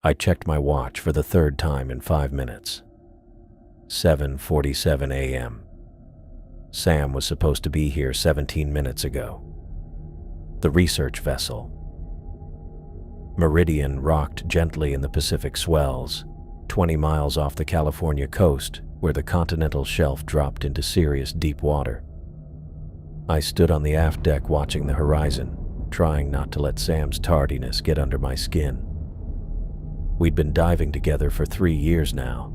I checked my watch for the third time in 5 minutes. 7:47 a.m. Sam was supposed to be here 17 minutes ago. The research vessel. Meridian rocked gently in the Pacific swells, 20 miles off the California coast, where the continental shelf dropped into serious deep water. I stood on the aft deck watching the horizon, trying not to let Sam's tardiness get under my skin. We'd been diving together for 3 years now.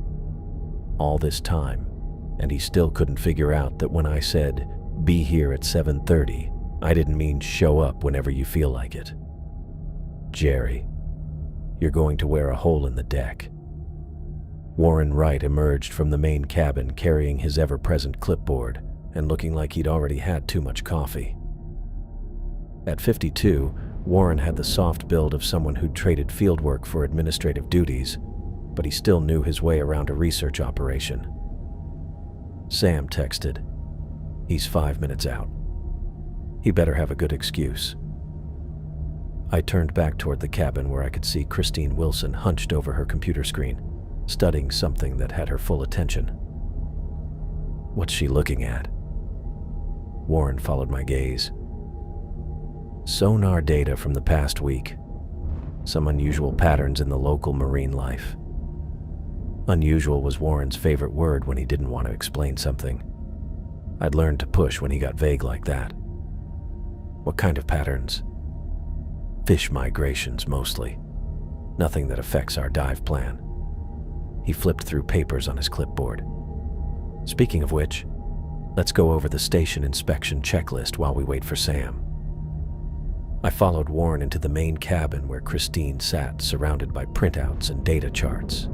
All this time, and he still couldn't figure out that when I said, "Be here at 7:30, I didn't mean show up whenever you feel like it. Jerry, you're going to wear a hole in the deck." Warren Wright emerged from the main cabin carrying his ever-present clipboard and looking like he'd already had too much coffee. At 52, Warren had the soft build of someone who'd traded fieldwork for administrative duties, but he still knew his way around a research operation. Sam texted, "He's 5 minutes out. He better have a good excuse." I turned back toward the cabin where I could see Christine Wilson hunched over her computer screen, studying something that had her full attention. "What's she looking at?" Warren followed my gaze. "Sonar data from the past week. Some unusual patterns in the local marine life." Unusual was Warren's favorite word when he didn't want to explain something. I'd learned to push when he got vague like that. "What kind of patterns?" "Fish migrations, mostly. Nothing that affects our dive plan." He flipped through papers on his clipboard. "Speaking of which, let's go over the station inspection checklist while we wait for Sam." I followed Warren into the main cabin where Christine sat, surrounded by printouts and data charts.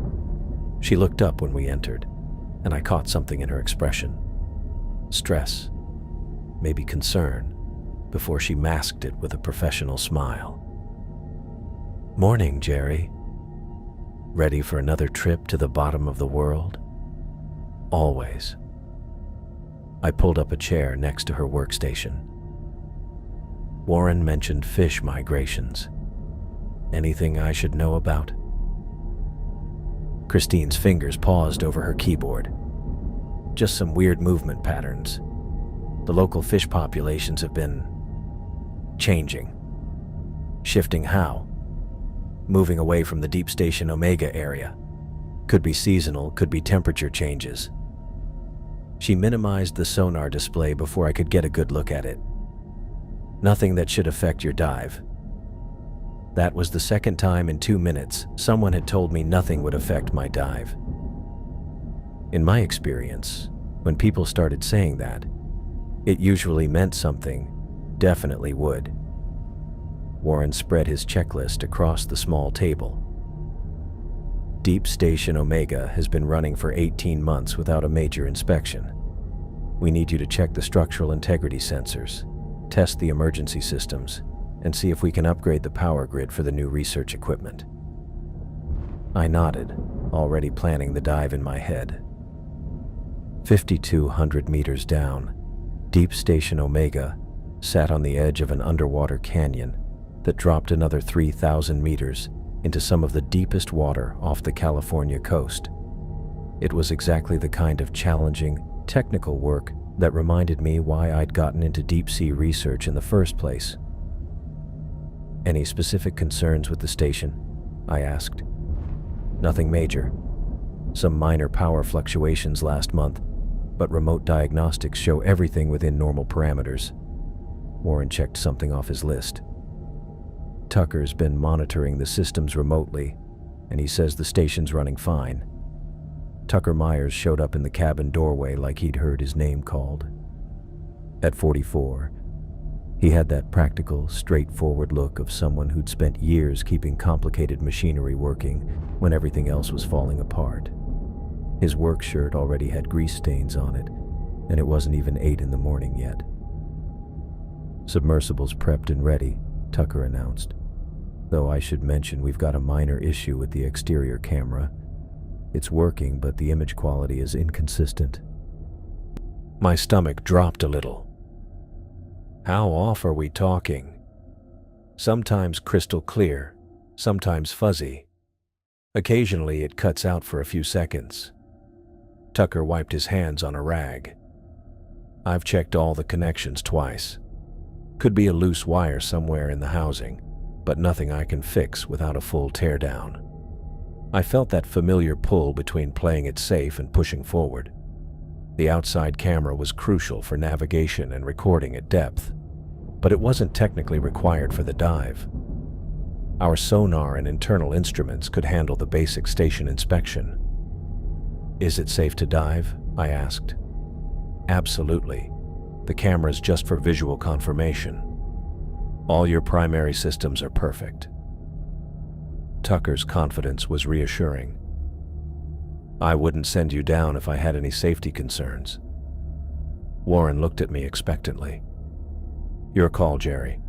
She looked up when we entered, and I caught something in her expression. Stress, maybe concern, before she masked it with a professional smile. "Morning, Jerry. Ready for another trip to the bottom of the world?" "Always." I pulled up a chair next to her workstation. Warren mentioned fish migrations. "Anything I should know about?" Christine's fingers paused over her keyboard. "Just some weird movement patterns. The local fish populations have been changing." "Shifting how?" "Moving away from the deep station Omega area. Could be seasonal, could be temperature changes." She minimized the sonar display before I could get a good look at it. "Nothing that should affect your dive." That was the second time in 2 minutes someone had told me nothing would affect my dive. In my experience, when people started saying that, it usually meant something definitely would. Warren spread his checklist across the small table. "Deep Station Omega has been running for 18 months without a major inspection. We need you to check the structural integrity sensors, test the emergency systems, and see if we can upgrade the power grid for the new research equipment." I nodded, already planning the dive in my head. 5,200 meters down, Deep Station Omega sat on the edge of an underwater canyon that dropped another 3,000 meters into some of the deepest water off the California coast. It was exactly the kind of challenging, technical work that reminded me why I'd gotten into deep-sea research in the first place. "Any specific concerns with the station?" I asked. "Nothing major. Some minor power fluctuations last month, but remote diagnostics show everything within normal parameters." Warren checked something off his list. "Tucker's been monitoring the systems remotely, and he says the station's running fine." Tucker Myers showed up in the cabin doorway like he'd heard his name called. At 44, he had that practical, straightforward look of someone who'd spent years keeping complicated machinery working when everything else was falling apart. His work shirt already had grease stains on it, and it wasn't even 8 in the morning yet. "Submersibles prepped and ready," Tucker announced. "Though I should mention we've got a minor issue with the exterior camera. It's working, but the image quality is inconsistent." My stomach dropped a little. How off are we talking? Sometimes crystal clear, sometimes fuzzy. Occasionally, it cuts out for a few seconds. Tucker wiped his hands on a rag. I've checked all the connections twice. Could be a loose wire somewhere in the housing, but nothing I can fix without a full teardown. I felt that familiar pull between playing it safe and pushing forward. The outside camera was crucial for navigation and recording at depth, but it wasn't technically required for the dive. Our sonar and internal instruments could handle the basic station inspection. "Is it safe to dive?" I asked. "Absolutely. The camera's just for visual confirmation. All your primary systems are perfect." Tucker's confidence was reassuring. "I wouldn't send you down if I had any safety concerns." Warren looked at me expectantly. "Your call, Jerry.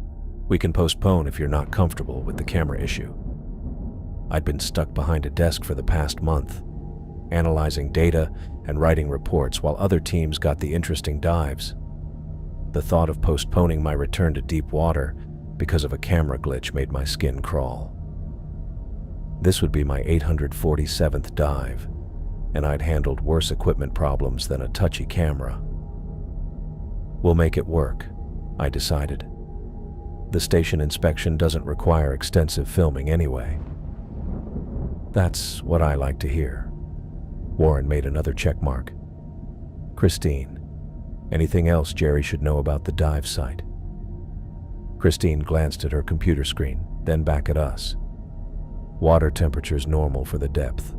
We can postpone if you're not comfortable with the camera issue." I'd been stuck behind a desk for the past month, analyzing data and writing reports while other teams got the interesting dives. The thought of postponing my return to deep water because of a camera glitch made my skin crawl. This would be my 847th dive, and I'd handled worse equipment problems than a touchy camera. "We'll make it work," I decided. The station inspection doesn't require extensive filming anyway. "That's what I like to hear." Warren made another check mark. "Christine, anything else Jerry should know about the dive site?" Christine glanced at her computer screen, then back at us. "Water temperature's normal for the depth.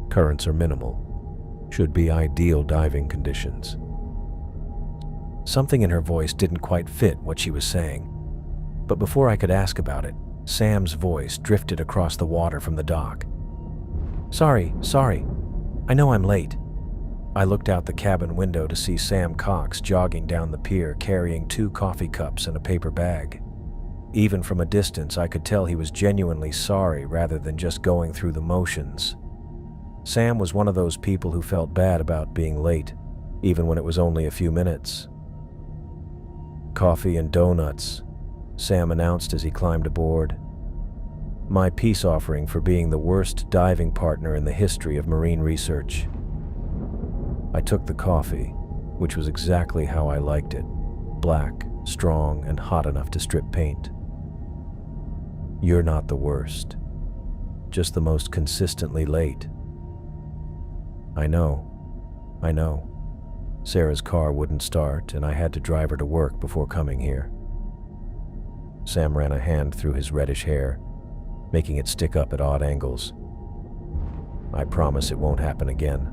Currents are minimal. Should be ideal diving conditions." Something in her voice didn't quite fit what she was saying, but before I could ask about it, Sam's voice drifted across the water from the dock. Sorry. I know I'm late." I looked out the cabin window to see Sam Cox jogging down the pier carrying 2 coffee cups and a paper bag. Even from a distance, I could tell he was genuinely sorry rather than just going through the motions. Sam was one of those people who felt bad about being late, even when it was only a few minutes. "Coffee and donuts," Sam announced as he climbed aboard. "My peace offering for being the worst diving partner in the history of marine research." I took the coffee, which was exactly how I liked it, black, strong, and hot enough to strip paint. "You're not the worst, just the most consistently late." I know. Sarah's car wouldn't start, and I had to drive her to work before coming here." Sam ran a hand through his reddish hair, making it stick up at odd angles. "I promise it won't happen again."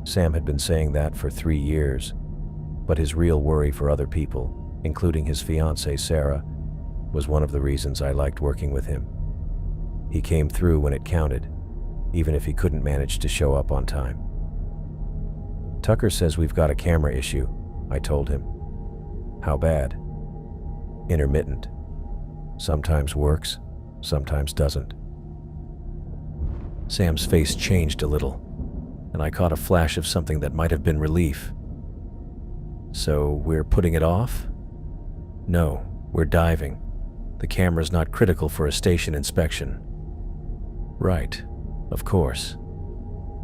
Sam had been saying that for 3 years, but his real worry for other people, including his fiancée Sarah, was one of the reasons I liked working with him. He came through when it counted, even if he couldn't manage to show up on time. "Tucker says we've got a camera issue," I told him. "How bad?" "Intermittent. Sometimes works, sometimes doesn't." Sam's face changed a little, and I caught a flash of something that might have been relief. "So we're putting it off?" "No, we're diving. The camera's not critical for a station inspection." "Right, of course."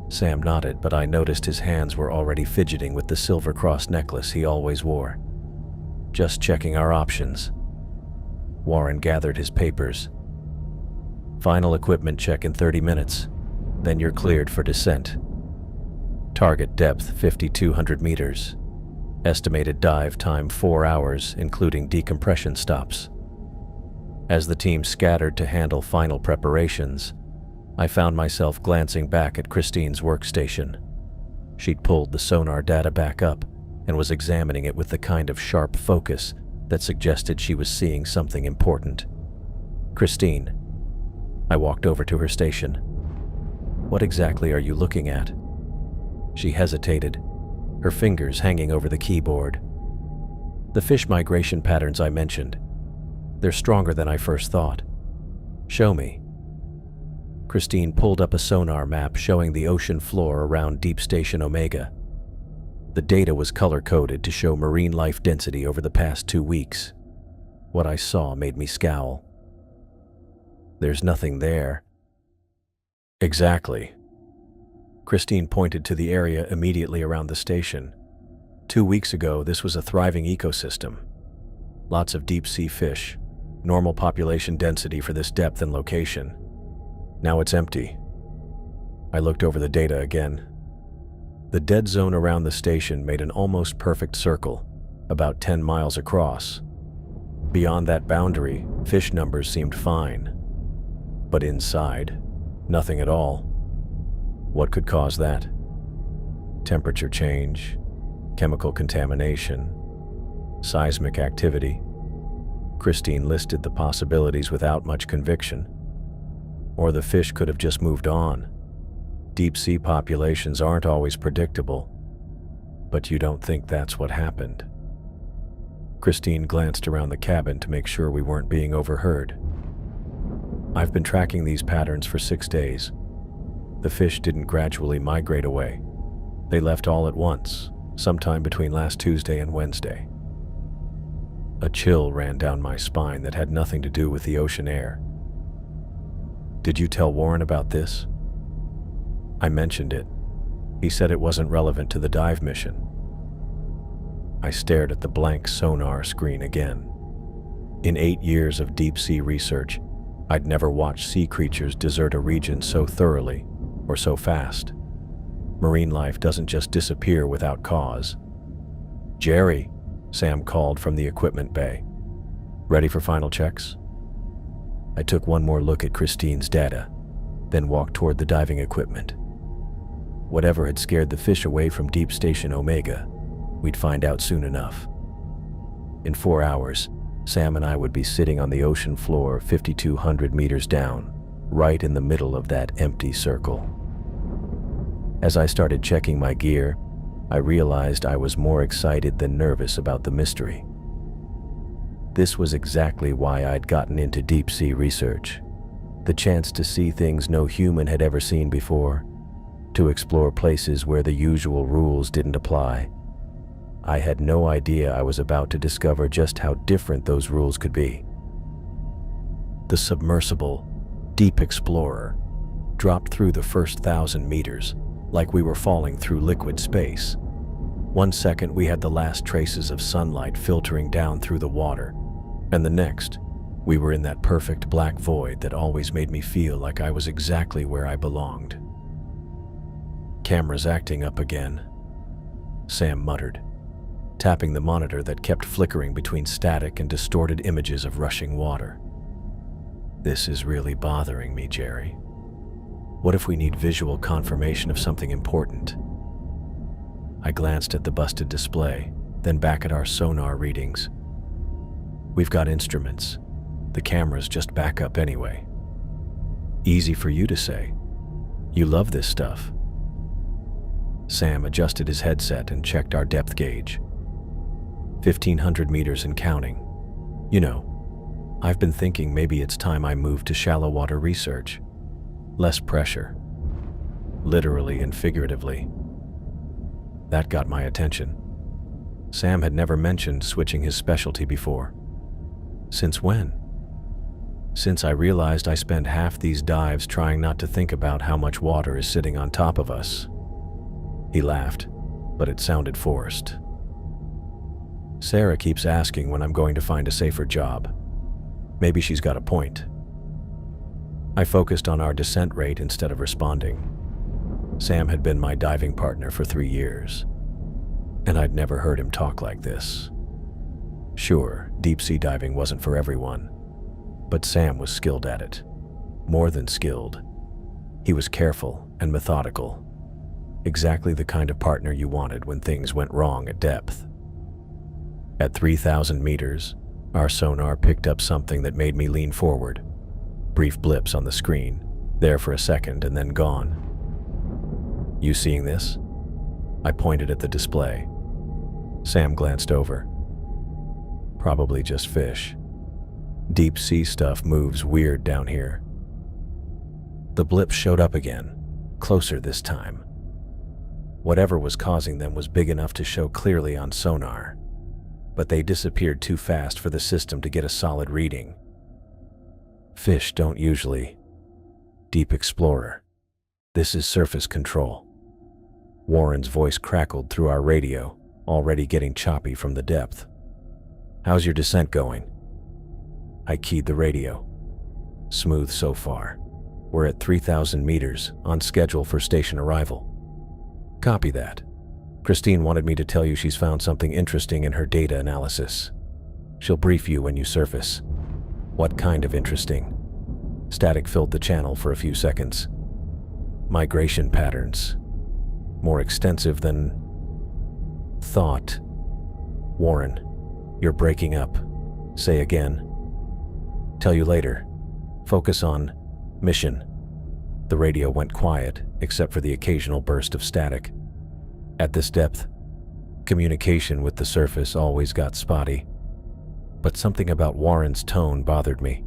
Sam nodded, but I noticed his hands were already fidgeting with the silver cross necklace he always wore. "Just checking our options." Warren gathered his papers. "Final equipment check in 30 minutes. Then you're cleared for descent. Target depth 5,200 meters. Estimated dive time 4 hours, including decompression stops." As the team scattered to handle final preparations, I found myself glancing back at Christine's workstation. She'd pulled the sonar data back up and was examining it with the kind of sharp focus that suggested she was seeing something important. "Christine." I walked over to her station. "What exactly are you looking at?" She hesitated, her fingers hanging over the keyboard. "The fish migration patterns I mentioned. They're stronger than I first thought." "Show me." Christine pulled up a sonar map showing the ocean floor around Deep Station Omega. The data was color-coded to show marine life density over the past 2 weeks. What I saw made me scowl. "There's nothing there." Exactly. Christine pointed to the area immediately around the station. 2 weeks ago, this was a thriving ecosystem. Lots of deep-sea fish, normal population density for this depth and location. Now it's empty. I looked over the data again. The dead zone around the station made an almost perfect circle, about 10 miles across. Beyond that boundary, fish numbers seemed fine. But inside, nothing at all. What could cause that? Temperature change, chemical contamination, seismic activity. Christine listed the possibilities without much conviction. Or the fish could have just moved on. Deep-sea populations aren't always predictable, but you don't think that's what happened. Christine glanced around the cabin to make sure we weren't being overheard. I've been tracking these patterns for 6 days. The fish didn't gradually migrate away. They left all at once, sometime between last Tuesday and Wednesday. A chill ran down my spine that had nothing to do with the ocean air. Did you tell Warren about this? I mentioned it. He said it wasn't relevant to the dive mission. I stared at the blank sonar screen again. In 8 years of deep-sea research, I'd never watched sea creatures desert a region so thoroughly or so fast. Marine life doesn't just disappear without cause. Jerry, Sam called from the equipment bay. Ready for final checks? I took one more look at Christine's data, then walked toward the diving equipment. Whatever had scared the fish away from Deep Station Omega, we'd find out soon enough. In 4 hours, Sam and I would be sitting on the ocean floor 5,200 meters down, right in the middle of that empty circle. As I started checking my gear, I realized I was more excited than nervous about the mystery. This was exactly why I'd gotten into deep-sea research. The chance to see things no human had ever seen before, to explore places where the usual rules didn't apply. I had no idea I was about to discover just how different those rules could be. The submersible Deep Explorer dropped through the first 1,000 meters like we were falling through liquid space. 1 second we had the last traces of sunlight filtering down through the water, and the next, we were in that perfect black void that always made me feel like I was exactly where I belonged. Camera's acting up again, Sam muttered, tapping the monitor that kept flickering between static and distorted images of rushing water. This is really bothering me, Jerry. What if we need visual confirmation of something important? I glanced at the busted display, then back at our sonar readings. We've got instruments. The cameras just back up anyway. Easy for you to say. You love this stuff. Sam adjusted his headset and checked our depth gauge. 1,500 meters and counting. You know, I've been thinking maybe it's time I moved to shallow water research. Less pressure. Literally and figuratively. That got my attention. Sam had never mentioned switching his specialty before. Since when? Since I realized I spend half these dives trying not to think about how much water is sitting on top of us. He laughed, but it sounded forced. Sarah keeps asking when I'm going to find a safer job. Maybe she's got a point. I focused on our descent rate instead of responding. Sam had been my diving partner for 3 years, and I'd never heard him talk like this. Sure, deep-sea diving wasn't for everyone, but Sam was skilled at it. More than skilled. He was careful and methodical. Exactly the kind of partner you wanted when things went wrong at depth. At 3,000 meters, our sonar picked up something that made me lean forward. Brief blips on the screen, there for a second and then gone. You seeing this? I pointed at the display. Sam glanced over. Probably just fish. Deep sea stuff moves weird down here. The blips showed up again, closer this time. Whatever was causing them was big enough to show clearly on sonar, but they disappeared too fast for the system to get a solid reading. Fish don't usually. Deep Explorer. "This is surface control." Warren's voice crackled through our radio, already getting choppy from the depth. "How's your descent going?" I keyed the radio. "Smooth so far. We're at 3,000 meters, on schedule for station arrival." "Copy that. Christine wanted me to tell you she's found something interesting in her data analysis. She'll brief you when you surface." "What kind of interesting?" Static filled the channel for a few seconds. "Migration patterns. More extensive than thought." "Warren, you're breaking up. Say again." "Tell you later. Focus on mission." The radio went quiet, except for the occasional burst of static. At this depth, communication with the surface always got spotty. But something about Warren's tone bothered me.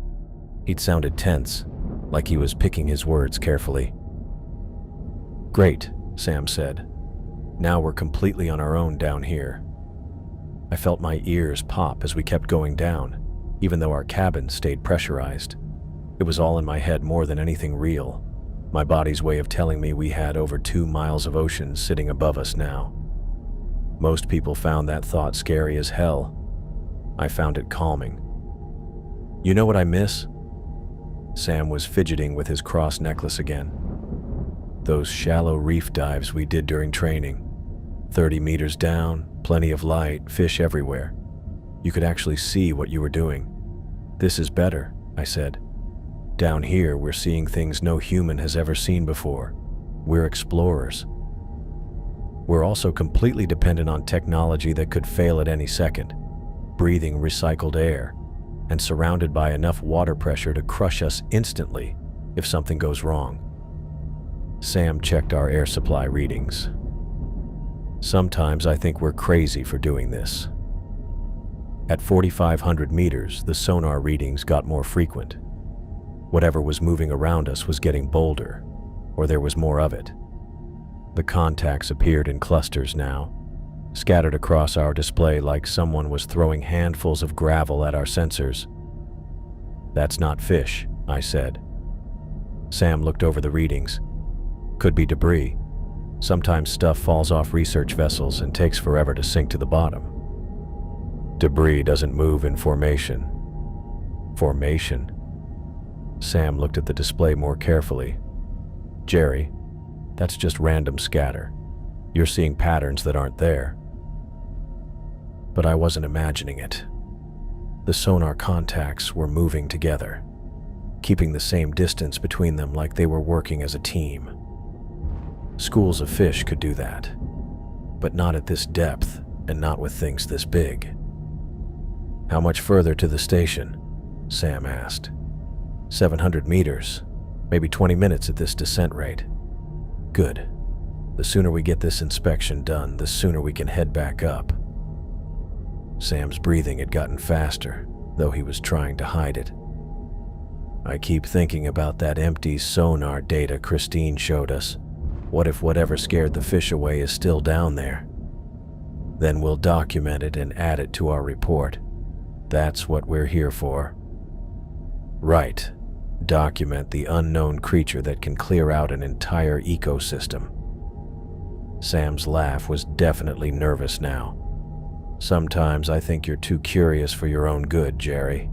He'd sounded tense, like he was picking his words carefully. "Great," Sam said. "Now we're completely on our own down here." I felt my ears pop as we kept going down, even though our cabin stayed pressurized. It was all in my head more than anything real. My body's way of telling me we had over 2 miles of ocean sitting above us now. Most people found that thought scary as hell. I found it calming. "You know what I miss?" Sam was fidgeting with his cross necklace again. "Those shallow reef dives we did during training. 30 meters down, plenty of light, fish everywhere. You could actually see what you were doing." "This is better," I said. "Down here, we're seeing things no human has ever seen before. We're explorers. We're also completely dependent on technology that could fail at any second, breathing recycled air, and surrounded by enough water pressure to crush us instantly if something goes wrong." Sam checked our air supply readings. "Sometimes I think we're crazy for doing this." At 4,500 meters, the sonar readings got more frequent. Whatever was moving around us was getting bolder, or there was more of it. The contacts appeared in clusters now, scattered across our display like someone was throwing handfuls of gravel at our sensors. "That's not fish," I said. Sam looked over the readings. "Could be debris. Sometimes stuff falls off research vessels and takes forever to sink to the bottom." "Debris doesn't move in formation." "Formation?" Sam looked at the display more carefully. "Jerry, that's just random scatter. You're seeing patterns that aren't there." But I wasn't imagining it. The sonar contacts were moving together, keeping the same distance between them like they were working as a team. Schools of fish could do that, but not at this depth and not with things this big. "How much further to the station?" Sam asked. 700 meters, maybe 20 minutes at this descent rate." "Good. The sooner we get this inspection done, the sooner we can head back up." Sam's breathing had gotten faster, though he was trying to hide it. "I keep thinking about that empty sonar data Christine showed us. What if whatever scared the fish away is still down there? Then we'll document it and add it to our report. That's what we're here for." "Right. Document the unknown creature that can clear out an entire ecosystem." Sam's laugh was definitely nervous now. "Sometimes I think you're too curious for your own good, Jerry."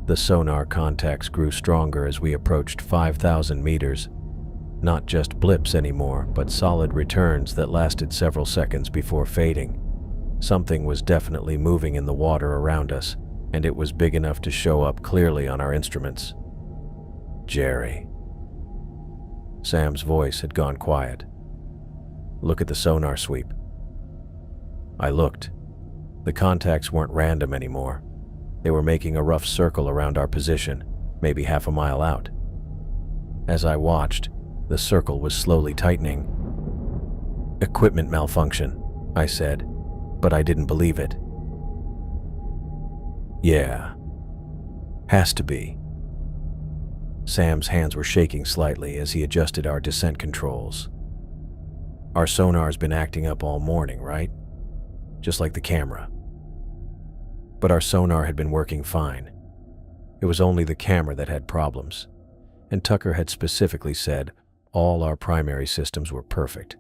The sonar contacts grew stronger as we approached 5,000 meters. Not just blips anymore, but solid returns that lasted several seconds before fading. Something was definitely moving in the water around us, and it was big enough to show up clearly on our instruments. "Jerry." Sam's voice had gone quiet. "Look at the sonar sweep." I looked. The contacts weren't random anymore. They were making a rough circle around our position, maybe half a mile out. As I watched, the circle was slowly tightening. "Equipment malfunction," I said, but I didn't believe it. "Yeah. Has to be." Sam's hands were shaking slightly as he adjusted our descent controls. "Our sonar's been acting up all morning, right? Just like the camera." But our sonar had been working fine. It was only the camera that had problems, and Tucker had specifically said, All our primary systems were perfect.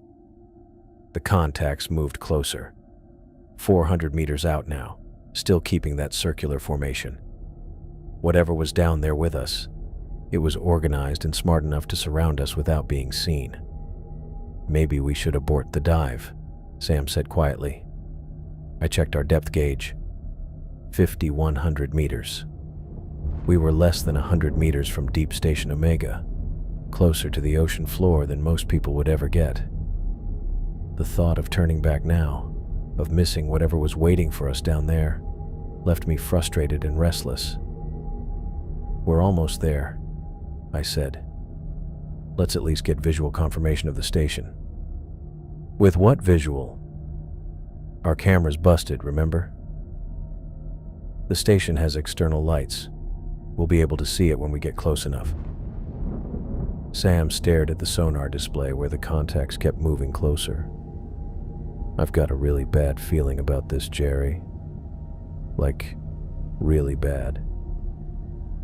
The contacts moved closer. 400 meters out now, still keeping that circular formation. Whatever was down there with us, it was organized and smart enough to surround us without being seen. Maybe we should abort the dive, Sam said quietly. I checked our depth gauge. 5,100 meters. We were less than 100 meters from Deep Station Omega, closer to the ocean floor than most people would ever get. The thought of turning back now, of missing whatever was waiting for us down there, left me frustrated and restless. We're almost there, I said. Let's at least get visual confirmation of the station. With what visual? Our camera's busted, remember? The station has external lights. We'll be able to see it when we get close enough. Sam stared at the sonar display where the contacts kept moving closer. I've got a really bad feeling about this, Jerry. Like, really bad.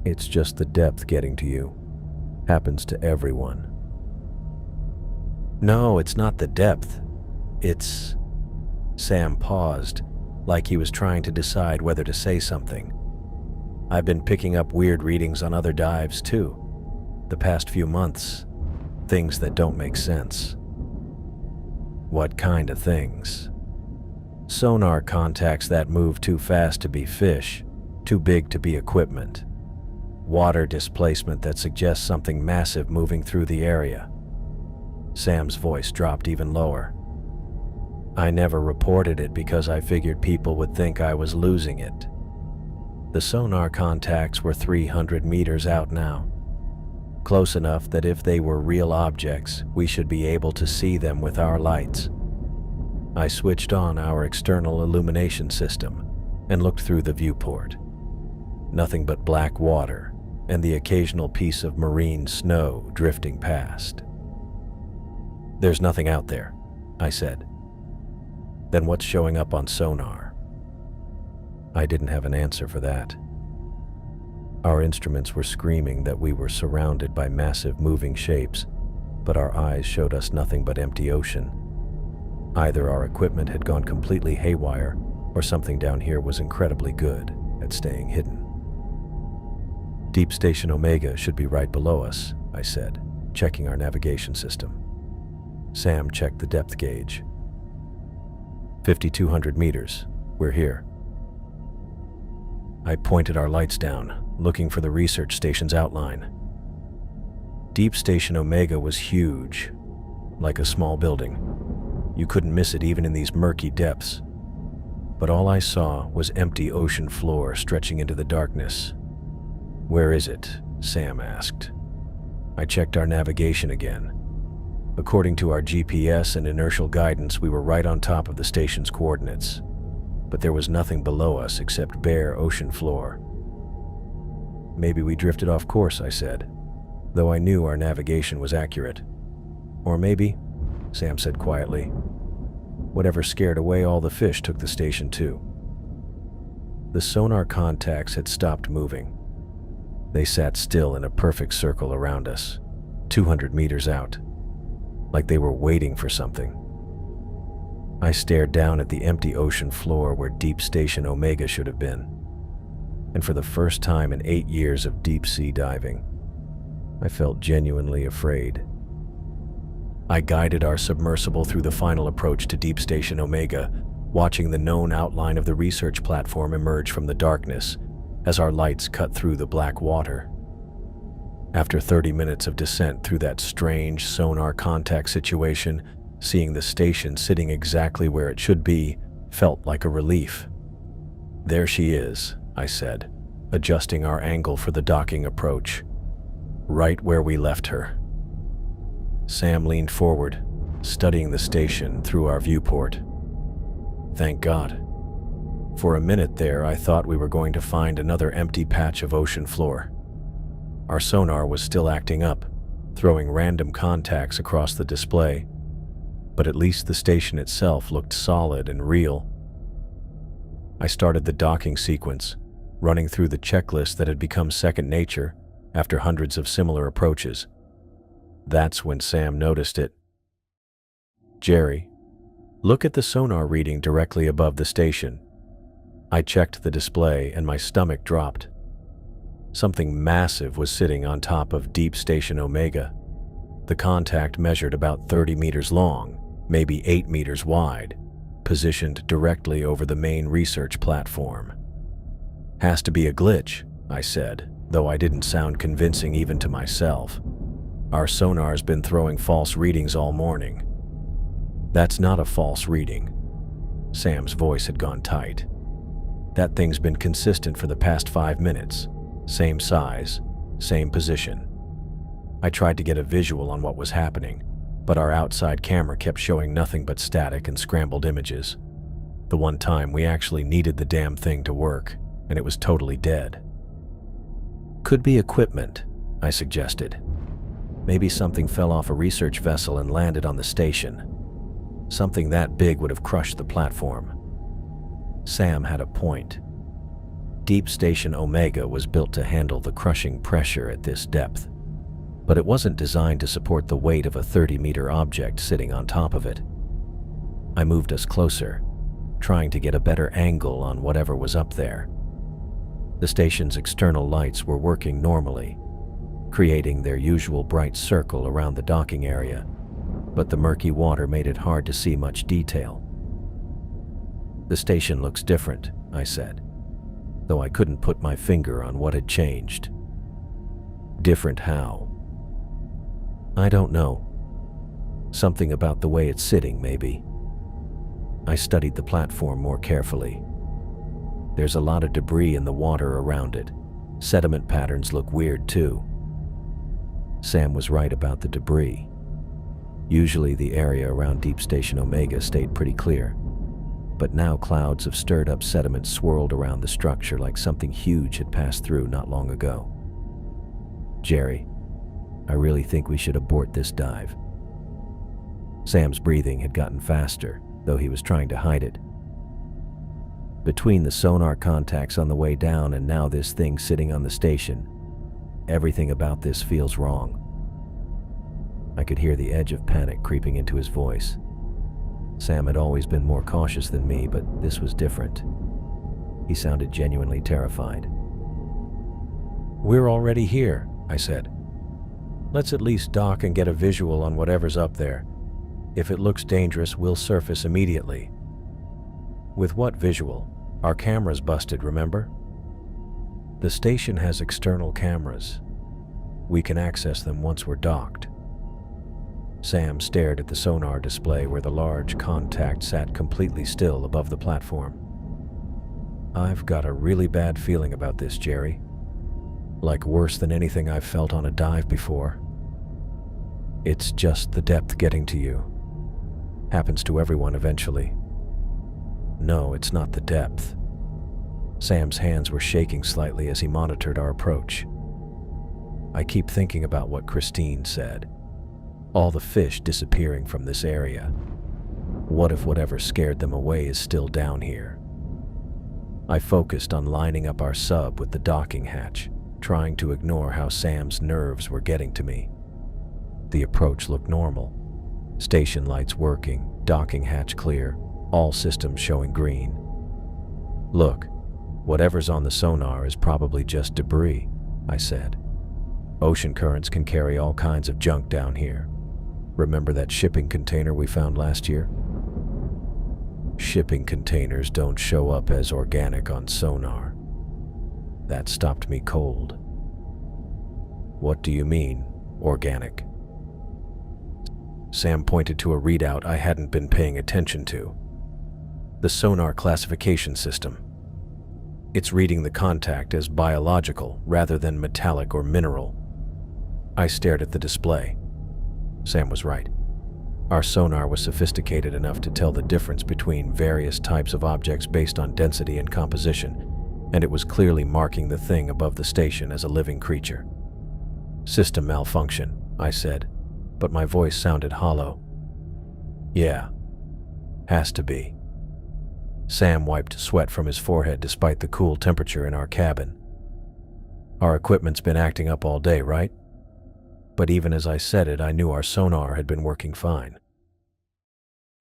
It's just the depth getting to you. Happens to everyone. No, it's not the depth. It's... Sam paused, like he was trying to decide whether to say something. I've been picking up weird readings on other dives, too. The past few months. Things that don't make sense. What kind of things? Sonar contacts that move too fast to be fish, too big to be equipment. Water displacement that suggests something massive moving through the area. Sam's voice dropped even lower. I never reported it because I figured people would think I was losing it. The sonar contacts were 300 meters out now. Close enough that if they were real objects, we should be able to see them with our lights. I switched on our external illumination system and looked through the viewport. Nothing but black water and the occasional piece of marine snow drifting past. There's nothing out there, I said. Then what's showing up on sonar? I didn't have an answer for that. Our instruments were screaming that we were surrounded by massive moving shapes, but our eyes showed us nothing but empty ocean. Either our equipment had gone completely haywire, or something down here was incredibly good at staying hidden. Deep Station Omega should be right below us, I said, checking our navigation system. Sam checked the depth gauge. 5,200 meters. We're here. I pointed our lights down, looking for the research station's outline. Deep Station Omega was huge, like a small building. You couldn't miss it even in these murky depths. But all I saw was empty ocean floor stretching into the darkness. Where is it? Sam asked. I checked our navigation again. According to our GPS and inertial guidance, we were right on top of the station's coordinates. But there was nothing below us except bare ocean floor. Maybe we drifted off course, I said, though I knew our navigation was accurate. Or maybe, Sam said quietly, whatever scared away all the fish took the station too. The sonar contacts had stopped moving. They sat still in a perfect circle around us, 200 meters out, like they were waiting for something. I stared down at the empty ocean floor where Deep Station Omega should have been. And for the first time in 8 years of deep-sea diving, I felt genuinely afraid. I guided our submersible through the final approach to Deep Station Omega, watching the known outline of the research platform emerge from the darkness as our lights cut through the black water. After 30 minutes of descent through that strange sonar contact situation, seeing the station sitting exactly where it should be felt like a relief. There she is, I said, adjusting our angle for the docking approach. Right where we left her. Sam leaned forward, studying the station through our viewport. Thank God. For a minute there, I thought we were going to find another empty patch of ocean floor. Our sonar was still acting up, throwing random contacts across the display, but at least the station itself looked solid and real. I started the docking sequence, running through the checklist that had become second nature after hundreds of similar approaches. That's when Sam noticed it. "Jerry, look at the sonar reading directly above the station." I checked the display and my stomach dropped. Something massive was sitting on top of Deep Station Omega. The contact measured about 30 meters long, maybe 8 meters wide, positioned directly over the main research platform. "Has to be a glitch," I said, though I didn't sound convincing even to myself. "Our sonar's been throwing false readings all morning." "That's not a false reading." Sam's voice had gone tight. "That thing's been consistent for the past 5 minutes. Same size, same position." I tried to get a visual on what was happening, but our outside camera kept showing nothing but static and scrambled images. The one time we actually needed the damn thing to work, and it was totally dead. "Could be equipment," I suggested. "Maybe something fell off a research vessel and landed on the station. Something that big would have crushed the platform." Sam had a point. Deep Station Omega was built to handle the crushing pressure at this depth, but it wasn't designed to support the weight of a 30-meter object sitting on top of it. I moved us closer, trying to get a better angle on whatever was up there. The station's external lights were working normally, creating their usual bright circle around the docking area, but the murky water made it hard to see much detail. "The station looks different," I said, though I couldn't put my finger on what had changed. "Different how?" "I don't know. Something about the way it's sitting, maybe." I studied the platform more carefully. There's a lot of debris in the water around it. Sediment patterns look weird too. Sam was right about the debris. Usually the area around Deep Station Omega stayed pretty clear, but now clouds of stirred up sediment swirled around the structure like something huge had passed through not long ago. "Jerry, I really think we should abort this dive." Sam's breathing had gotten faster, though he was trying to hide it. Between the sonar contacts on the way down and now this thing sitting on the station, everything about this feels wrong. I could hear the edge of panic creeping into his voice. Sam had always been more cautious than me, but this was different. He sounded genuinely terrified. "We're already here," I said. "Let's at least dock and get a visual on whatever's up there. If it looks dangerous, we'll surface immediately." "With what visual? Our camera's busted, remember?" "The station has external cameras. We can access them once we're docked." Sam stared at the sonar display where the large contact sat completely still above the platform. "I've got a really bad feeling about this, Jerry. Like worse than anything I've felt on a dive before. It's just the depth getting to you. Happens to everyone eventually." "No, it's not the depth." Sam's hands were shaking slightly as he monitored our approach. "I keep thinking about what Christine said. All the fish disappearing from this area. What if whatever scared them away is still down here?" I focused on lining up our sub with the docking hatch, trying to ignore how Sam's nerves were getting to me. The approach looked normal. Station lights working, docking hatch clear, all systems showing green. "Look, whatever's on the sonar is probably just debris," I said. "Ocean currents can carry all kinds of junk down here. Remember that shipping container we found last year?" "Shipping containers don't show up as organic on sonar." That stopped me cold. "What do you mean, organic?" Sam pointed to a readout I hadn't been paying attention to. "The sonar classification system. It's reading the contact as biological rather than metallic or mineral." I stared at the display. Sam was right. Our sonar was sophisticated enough to tell the difference between various types of objects based on density and composition, and it was clearly marking the thing above the station as a living creature. "System malfunction," I said, but my voice sounded hollow. "Yeah, has to be." Sam wiped sweat from his forehead despite the cool temperature in our cabin. "Our equipment's been acting up all day, right?" But even as I said it, I knew our sonar had been working fine.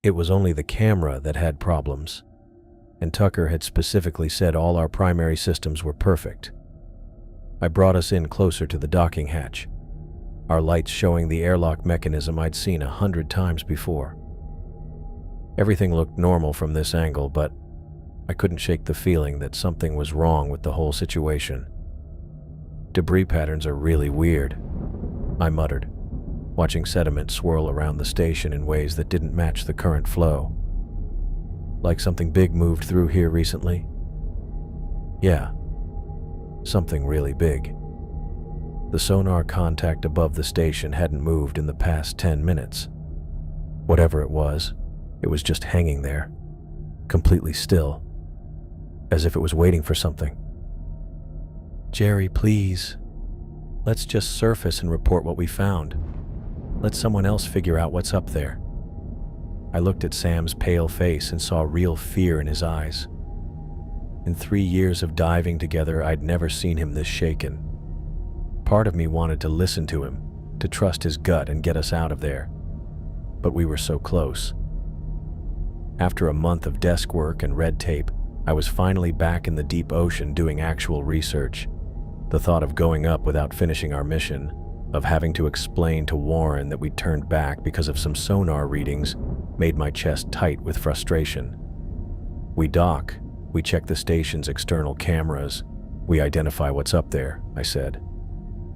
It was only the camera that had problems, and Tucker had specifically said all our primary systems were perfect. I brought us in closer to the docking hatch, our lights showing the airlock mechanism I'd seen 100 times before. Everything looked normal from this angle, but I couldn't shake the feeling that something was wrong with the whole situation. Debris patterns are really weird, I muttered, watching sediment swirl around the station in ways that didn't match the current flow. Like something big moved through here recently? Yeah, something really big. The sonar contact above the station hadn't moved in the past 10 minutes. Whatever it was just hanging there, completely still, as if it was waiting for something. Jerry, please. Let's just surface and report what we found. Let someone else figure out what's up there. I looked at Sam's pale face and saw real fear in his eyes. In 3 years of diving together, I'd never seen him this shaken. Part of me wanted to listen to him, to trust his gut and get us out of there. But we were so close. After a month of desk work and red tape, I was finally back in the deep ocean doing actual research. The thought of going up without finishing our mission, of having to explain to Warren that we'd turned back because of some sonar readings, made my chest tight with frustration. We dock, we check the station's external cameras, we identify what's up there, I said.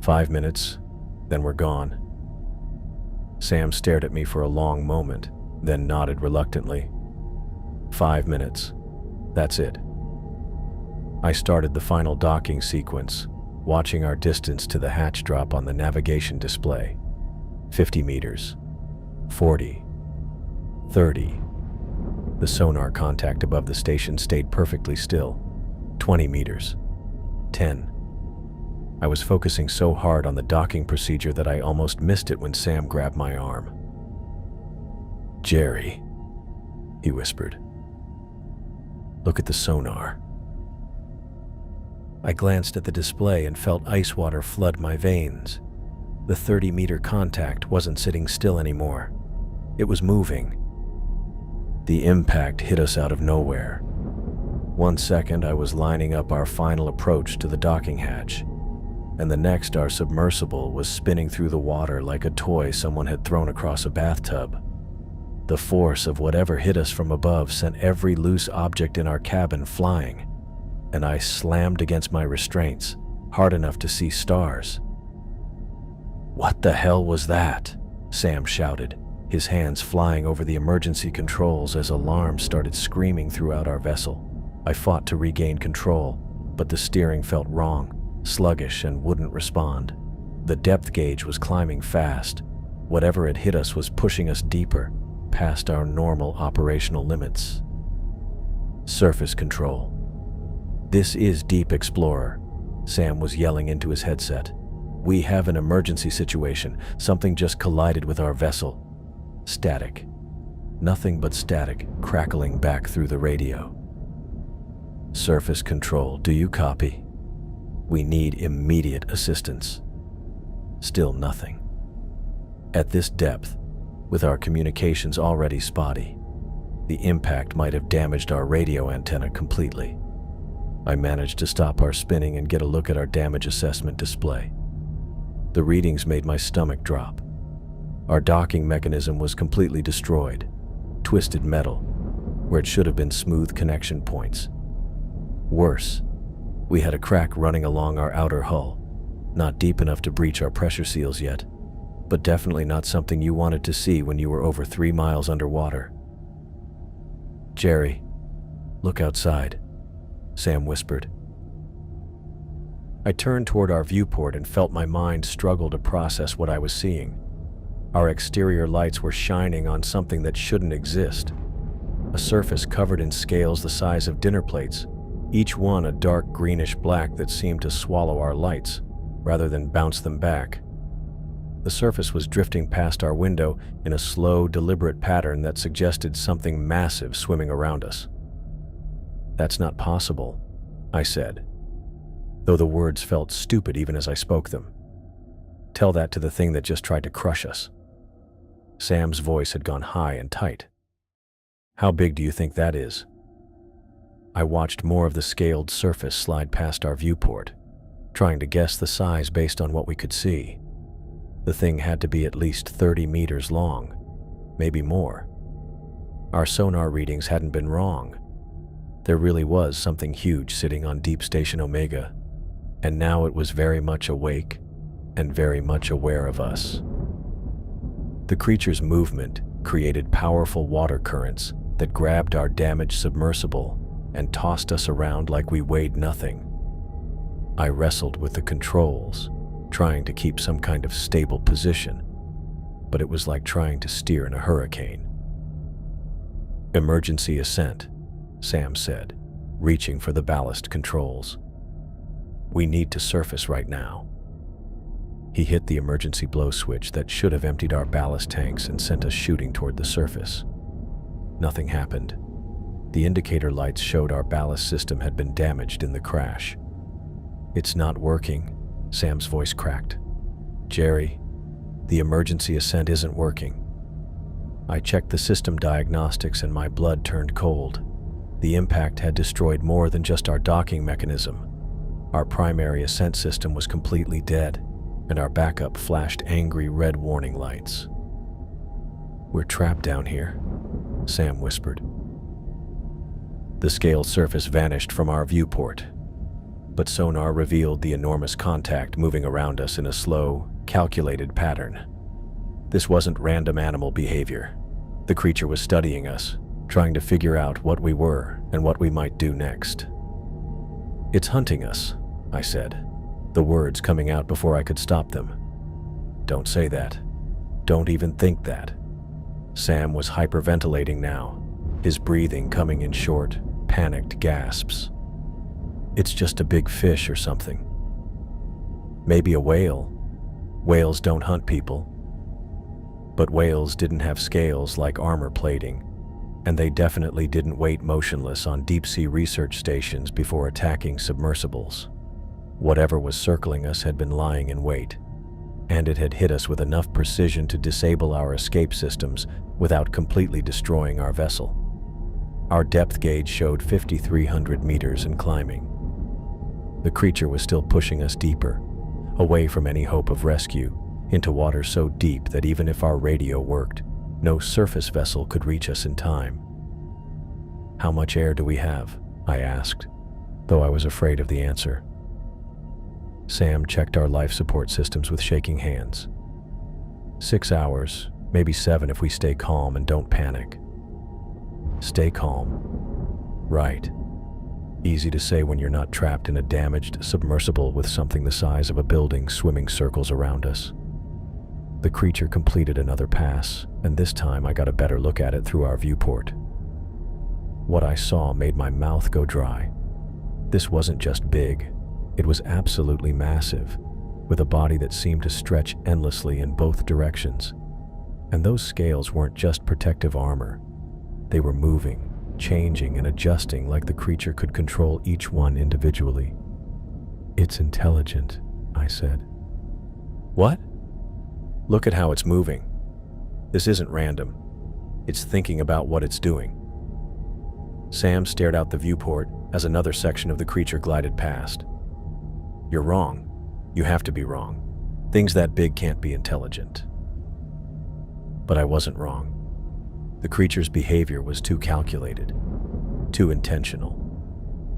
5 minutes, then we're gone. Sam stared at me for a long moment, then nodded reluctantly. 5 minutes. That's it. I started the final docking sequence, watching our distance to the hatch drop on the navigation display. 50 meters. 40. 30. The sonar contact above the station stayed perfectly still. 20 meters. 10. I was focusing so hard on the docking procedure that I almost missed it when Sam grabbed my arm. Jerry, he whispered. Look at the sonar. I glanced at the display and felt ice water flood my veins. The 30-meter contact wasn't sitting still anymore. It was moving. The impact hit us out of nowhere. 1 second, I was lining up our final approach to the docking hatch, and the next, our submersible was spinning through the water like a toy someone had thrown across a bathtub. The force of whatever hit us from above sent every loose object in our cabin flying, and I slammed against my restraints, hard enough to see stars. What the hell was that? Sam shouted, his hands flying over the emergency controls as alarms started screaming throughout our vessel. I fought to regain control, but the steering felt wrong, sluggish, and wouldn't respond. The depth gauge was climbing fast. Whatever had hit us was pushing us deeper, past our normal operational limits. Surface control. This is Deep Explorer, Sam was yelling into his headset. We have an emergency situation. Something just collided with our vessel. Static. Nothing but static crackling back through the radio. Surface control, do you copy? We need immediate assistance. Still nothing. At this depth, with our communications already spotty, the impact might have damaged our radio antenna completely. I managed to stop our spinning and get a look at our damage assessment display. The readings made my stomach drop. Our docking mechanism was completely destroyed, twisted metal, where it should have been smooth connection points. Worse, we had a crack running along our outer hull, not deep enough to breach our pressure seals yet, but definitely not something you wanted to see when you were over 3 miles underwater. Jerry, look outside, Sam whispered. I turned toward our viewport and felt my mind struggle to process what I was seeing. Our exterior lights were shining on something that shouldn't exist. A surface covered in scales the size of dinner plates, each one a dark greenish black that seemed to swallow our lights, rather than bounce them back. The surface was drifting past our window in a slow, deliberate pattern that suggested something massive swimming around us. That's not possible, I said, though the words felt stupid even as I spoke them. Tell that to the thing that just tried to crush us." Sam's voice had gone high and tight. "How big do you think that is?" I watched more of the scaled surface slide past our viewport, trying to guess the size based on what we could see. The thing had to be at least 30 meters long, maybe more. Our sonar readings hadn't been wrong. There really was something huge sitting on Deep Station Omega, and now it was very much awake and very much aware of us. The creature's movement created powerful water currents that grabbed our damaged submersible and tossed us around like we weighed nothing. I wrestled with the controls, trying to keep some kind of stable position, but it was like trying to steer in a hurricane. "Emergency ascent," Sam said, reaching for the ballast controls. "We need to surface right now." He hit the emergency blow switch that should have emptied our ballast tanks and sent us shooting toward the surface. Nothing happened. The indicator lights showed our ballast system had been damaged in the crash. "It's not working," Sam's voice cracked. "Jerry, the emergency ascent isn't working." I checked the system diagnostics and my blood turned cold. The impact had destroyed more than just our docking mechanism. Our primary ascent system was completely dead, and our backup flashed angry red warning lights. "We're trapped down here," Sam whispered. The scaled surface vanished from our viewport, but sonar revealed the enormous contact moving around us in a slow, calculated pattern. This wasn't random animal behavior. The creature was studying us, trying to figure out what we were and what we might do next. "It's hunting us," I said, the words coming out before I could stop them. "Don't say that. Don't even think that." Sam was hyperventilating now, his breathing coming in short, panicked gasps. "It's just a big fish or something. Maybe a whale. Whales don't hunt people." But whales didn't have scales like armor plating, and they definitely didn't wait motionless on deep-sea research stations before attacking submersibles. Whatever was circling us had been lying in wait, and it had hit us with enough precision to disable our escape systems without completely destroying our vessel. Our depth gauge showed 5,300 meters and climbing. The creature was still pushing us deeper, away from any hope of rescue, into water so deep that even if our radio worked, no surface vessel could reach us in time. "How much air do we have?" I asked, though I was afraid of the answer. Sam checked our life support systems with shaking hands. 6 hours, maybe 7 if we stay calm and don't panic." Stay calm. Right. Easy to say when you're not trapped in a damaged submersible with something the size of a building swimming circles around us. The creature completed another pass, and this time I got a better look at it through our viewport. What I saw made my mouth go dry. This wasn't just big. It was absolutely massive, with a body that seemed to stretch endlessly in both directions. And those scales weren't just protective armor. They were moving, changing, and adjusting like the creature could control each one individually. "It's intelligent," I said. "What?" "Look at how it's moving. This isn't random. It's thinking about what it's doing." Sam stared out the viewport as another section of the creature glided past. "You're wrong. You have to be wrong. Things that big can't be intelligent." But I wasn't wrong. The creature's behavior was too calculated, too intentional.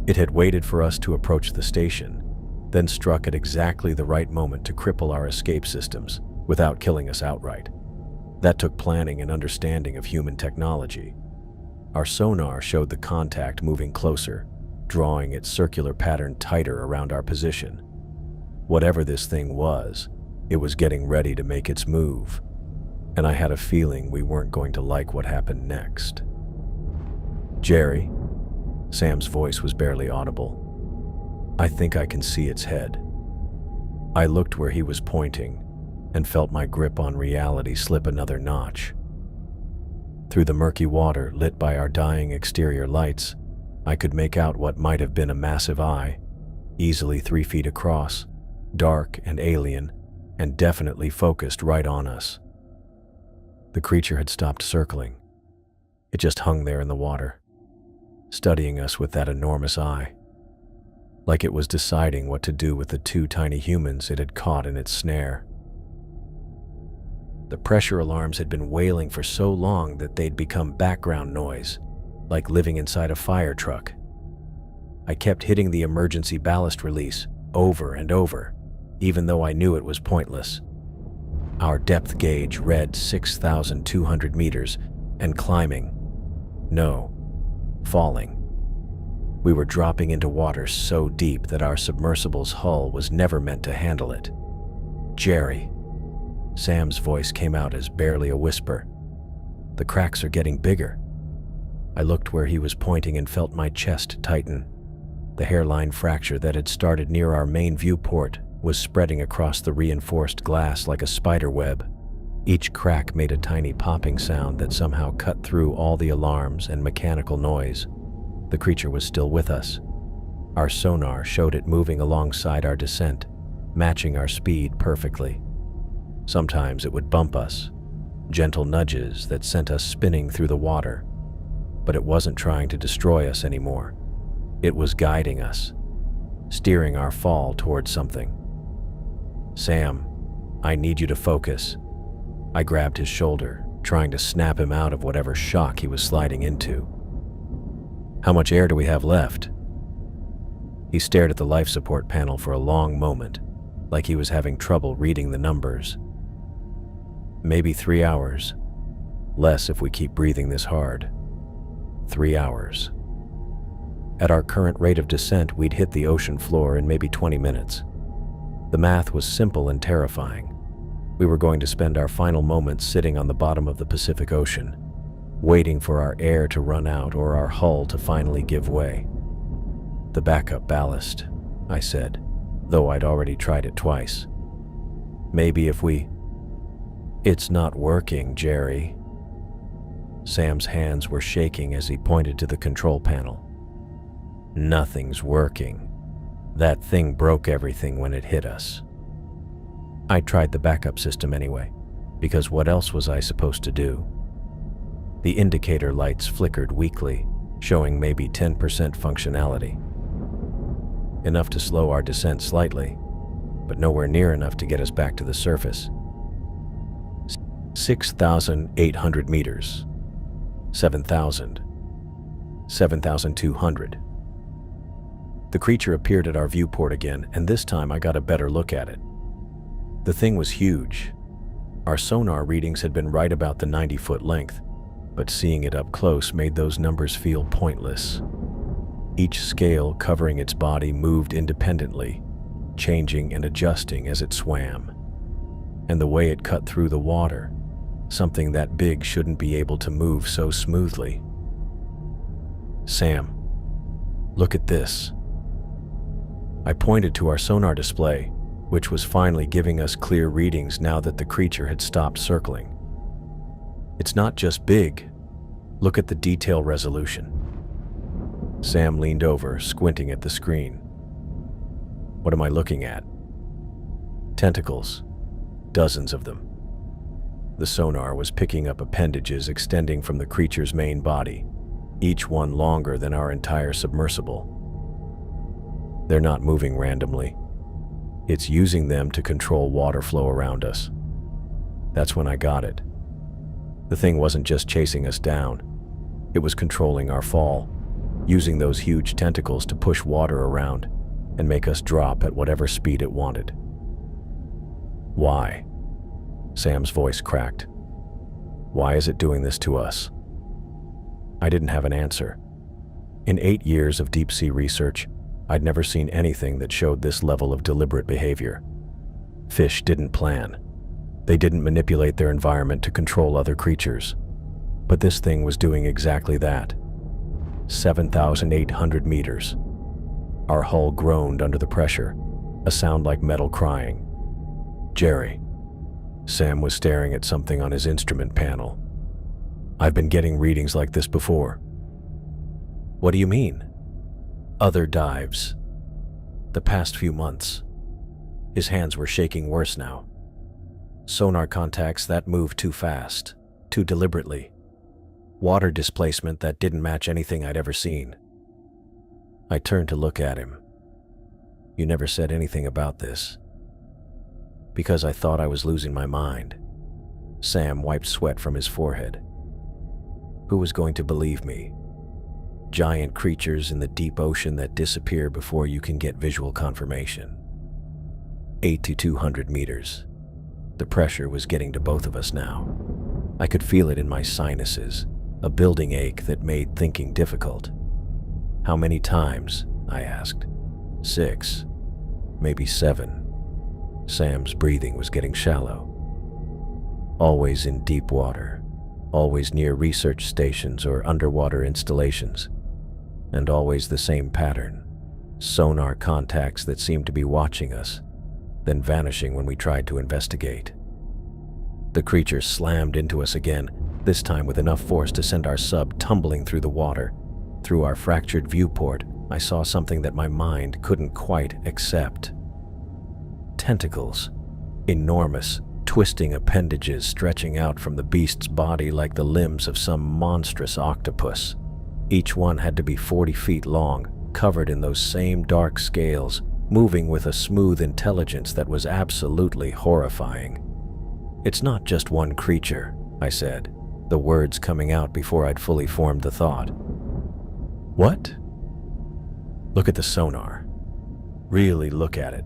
It had waited for us to approach the station, then struck at exactly the right moment to cripple our escape systems without killing us outright. That took planning and understanding of human technology. Our sonar showed the contact moving closer, drawing its circular pattern tighter around our position. Whatever this thing was, it was getting ready to make its move, and I had a feeling we weren't going to like what happened next. "Jerry," Sam's voice was barely audible. "I think I can see its head." I looked where he was pointing and felt my grip on reality slip another notch. Through the murky water lit by our dying exterior lights, I could make out what might have been a massive eye, easily 3 feet across, dark and alien, and definitely focused right on us. The creature had stopped circling. It just hung there in the water, studying us with that enormous eye, like it was deciding what to do with the two tiny humans it had caught in its snare. The pressure alarms had been wailing for so long that they'd become background noise, like living inside a fire truck. I kept hitting the emergency ballast release over and over, even though I knew it was pointless. Our depth gauge read 6,200 meters and climbing. No, falling. We were dropping into water so deep that our submersible's hull was never meant to handle it. Jerry. Sam's voice came out as barely a whisper. The cracks are getting bigger. I looked where he was pointing and felt my chest tighten. The hairline fracture that had started near our main viewport was spreading across the reinforced glass like a spider web. Each crack made a tiny popping sound that somehow cut through all the alarms and mechanical noise. The creature was still with us. Our sonar showed it moving alongside our descent, matching our speed perfectly. Sometimes it would bump us, gentle nudges that sent us spinning through the water. But it wasn't trying to destroy us anymore. It was guiding us, steering our fall towards something. Sam, I need you to focus. I grabbed his shoulder, trying to snap him out of whatever shock he was sliding into. How much air do we have left? He stared at the life support panel for a long moment, like he was having trouble reading the numbers. Maybe 3 hours. Less if we keep breathing this hard. 3 hours. At our current rate of descent, we'd hit the ocean floor in maybe 20 minutes. The math was simple and terrifying. We were going to spend our final moments sitting on the bottom of the Pacific Ocean, waiting for our air to run out or our hull to finally give way. The backup ballast, I said, though I'd already tried it twice. Maybe if we... It's not working, Jerry. Sam's hands were shaking as he pointed to the control panel. Nothing's working. That thing broke everything when it hit us. I tried the backup system anyway, because what else was I supposed to do? The indicator lights flickered weakly, showing maybe 10% functionality. Enough to slow our descent slightly, but nowhere near enough to get us back to the surface. 6,800 meters. 7,000. 7,200. The creature appeared at our viewport again, and this time I got a better look at it. The thing was huge. Our sonar readings had been right about the 90-foot length, but seeing it up close made those numbers feel pointless. Each scale covering its body moved independently, changing and adjusting as it swam. And the way it cut through the water, something that big shouldn't be able to move so smoothly. Sam, look at this. I pointed to our sonar display, which was finally giving us clear readings now that the creature had stopped circling. It's not just big. Look at the detail resolution. Sam leaned over, squinting at the screen. What am I looking at? Tentacles. Dozens of them. The sonar was picking up appendages extending from the creature's main body, each one longer than our entire submersible. They're not moving randomly. It's using them to control water flow around us. That's when I got it. The thing wasn't just chasing us down. It was controlling our fall, using those huge tentacles to push water around and make us drop at whatever speed it wanted. Why? Sam's voice cracked. Why is it doing this to us? I didn't have an answer. In 8 years of deep-sea research, I'd never seen anything that showed this level of deliberate behavior. Fish didn't plan. They didn't manipulate their environment to control other creatures. But this thing was doing exactly that. 7,800 meters. Our hull groaned under the pressure, a sound like metal crying. Jerry. Sam was staring at something on his instrument panel. I've been getting readings like this before. What do you mean? Other dives. The past few months. His hands were shaking worse now, Sonar contacts that moved too fast, too deliberately. Water displacement that didn't match anything I'd ever seen. I turned to look at him. You never said anything about this. Because I thought I was losing my mind. Sam wiped sweat from his forehead. Who was going to believe me? Giant creatures in the deep ocean that disappear before you can get visual confirmation. 80 to 200 meters. The pressure was getting to both of us now. I could feel it in my sinuses, a building ache that made thinking difficult. How many times? I asked. 6, maybe 7. Sam's breathing was getting shallow. Always in deep water, always near research stations or underwater installations, and always the same pattern. Sonar contacts that seemed to be watching us, then vanishing when we tried to investigate. The creature slammed into us again, this time with enough force to send our sub tumbling through the water. Through our fractured viewport, I saw something that my mind couldn't quite accept. Tentacles. Enormous, twisting appendages stretching out from the beast's body like the limbs of some monstrous octopus. Each one had to be 40 feet long, covered in those same dark scales, moving with a smooth intelligence that was absolutely horrifying. It's not just one creature, I said, the words coming out before I'd fully formed the thought. What? Look at the sonar. Really look at it.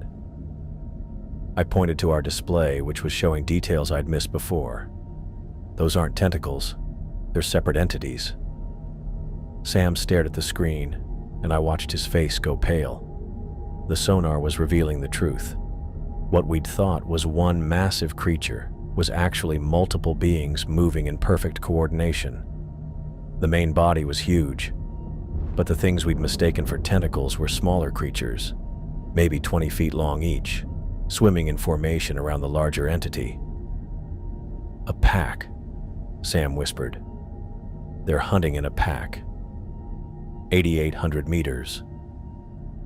I pointed to our display, which was showing details I'd missed before. Those aren't tentacles. They're separate entities. Sam stared at the screen, and I watched his face go pale. The sonar was revealing the truth. What we'd thought was one massive creature was actually multiple beings moving in perfect coordination. The main body was huge, but the things we'd mistaken for tentacles were smaller creatures, maybe 20 feet long each, swimming in formation around the larger entity. A pack, Sam whispered. They're hunting in a pack. 8,800 meters.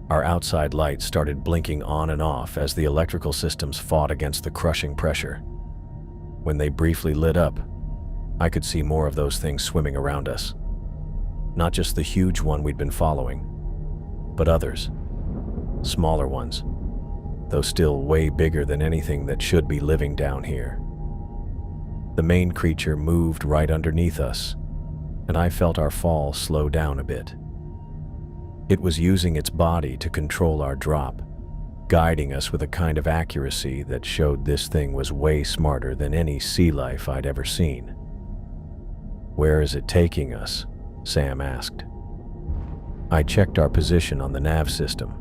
Our outside lights started blinking on and off as the electrical systems fought against the crushing pressure. When they briefly lit up, I could see more of those things swimming around us. Not just the huge one we'd been following, but others. Smaller ones, though still way bigger than anything that should be living down here. The main creature moved right underneath us, and I felt our fall slow down a bit. It was using its body to control our drop, guiding us with a kind of accuracy that showed this thing was way smarter than any sea life I'd ever seen. Where is it taking us? Sam asked. I checked our position on the nav system.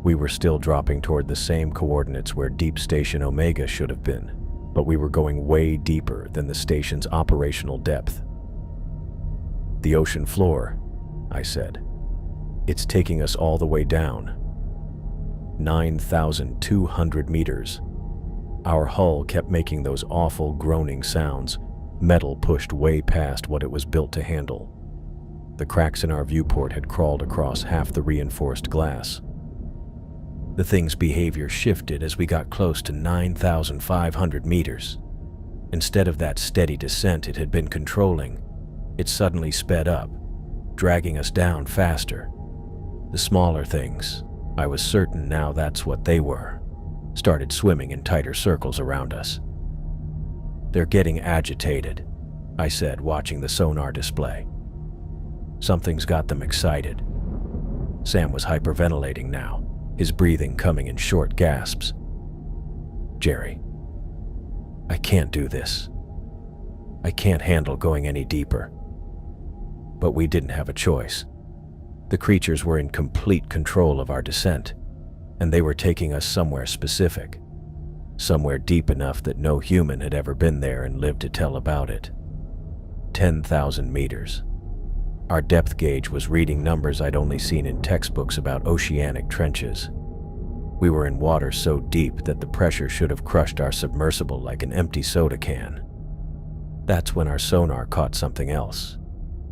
We were still dropping toward the same coordinates where Deep Station Omega should have been, but we were going way deeper than the station's operational depth. The ocean floor, I said. It's taking us all the way down. 9,200 meters. Our hull kept making those awful groaning sounds, metal pushed way past what it was built to handle. The cracks in our viewport had crawled across half the reinforced glass. The thing's behavior shifted as we got close to 9,500 meters. Instead of that steady descent it had been controlling, it suddenly sped up, dragging us down faster. The smaller things, I was certain now that's what they were, started swimming in tighter circles around us. They're getting agitated, I said, watching the sonar display. Something's got them excited. Sam was hyperventilating now, his breathing coming in short gasps. Jerry, I can't do this. I can't handle going any deeper. But we didn't have a choice. The creatures were in complete control of our descent, and they were taking us somewhere specific, somewhere deep enough that no human had ever been there and lived to tell about it. 10,000 meters. Our depth gauge was reading numbers I'd only seen in textbooks about oceanic trenches. We were in water so deep that the pressure should have crushed our submersible like an empty soda can. That's when our sonar caught something else,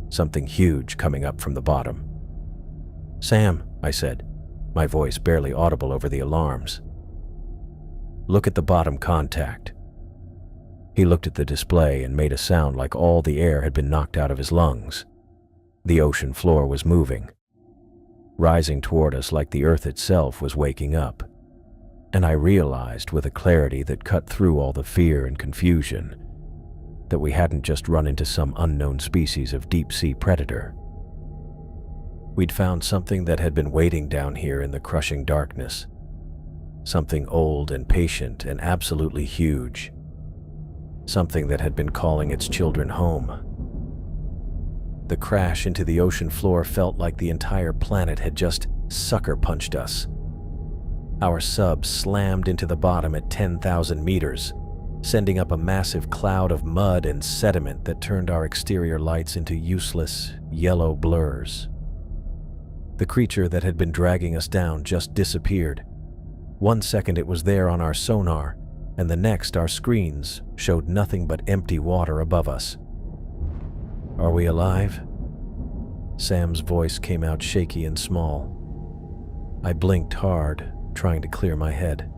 something huge coming up from the bottom. Sam, I said, my voice barely audible over the alarms. Look at the bottom contact. He looked at the display and made a sound like all the air had been knocked out of his lungs. The ocean floor was moving, rising toward us like the earth itself was waking up. And I realized with a clarity that cut through all the fear and confusion that we hadn't just run into some unknown species of deep-sea predator. We'd found something that had been waiting down here in the crushing darkness. Something old and patient and absolutely huge. Something that had been calling its children home. The crash into the ocean floor felt like the entire planet had just sucker-punched us. Our sub slammed into the bottom at 10,000 meters, sending up a massive cloud of mud and sediment that turned our exterior lights into useless, yellow blurs. The creature that had been dragging us down just disappeared. 1 second it was there on our sonar, and the next our screens showed nothing but empty water above us. "Are we alive?" Sam's voice came out shaky and small. I blinked hard, trying to clear my head.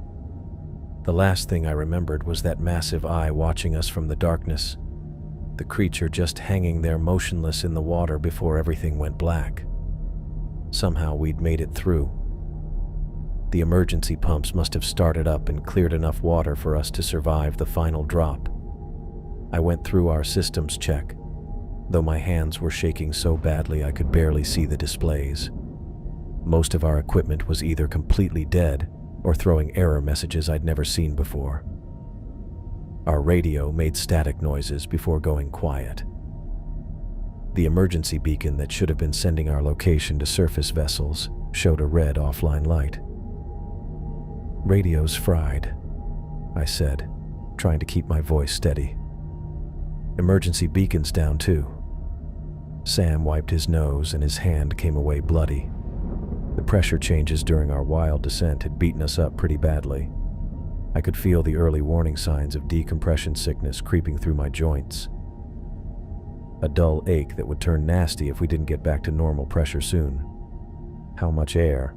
The last thing I remembered was that massive eye watching us from the darkness, the creature just hanging there motionless in the water before everything went black. Somehow we'd made it through. The emergency pumps must have started up and cleared enough water for us to survive the final drop. I went through our systems check, though my hands were shaking so badly I could barely see the displays. Most of our equipment was either completely dead or throwing error messages I'd never seen before. Our radio made static noises before going quiet. The emergency beacon that should have been sending our location to surface vessels showed a red offline light. "Radio's fried," I said, trying to keep my voice steady. "Emergency beacon's down too." Sam wiped his nose and his hand came away bloody. The pressure changes during our wild descent had beaten us up pretty badly. I could feel the early warning signs of decompression sickness creeping through my joints. A dull ache that would turn nasty if we didn't get back to normal pressure soon. "How much air?"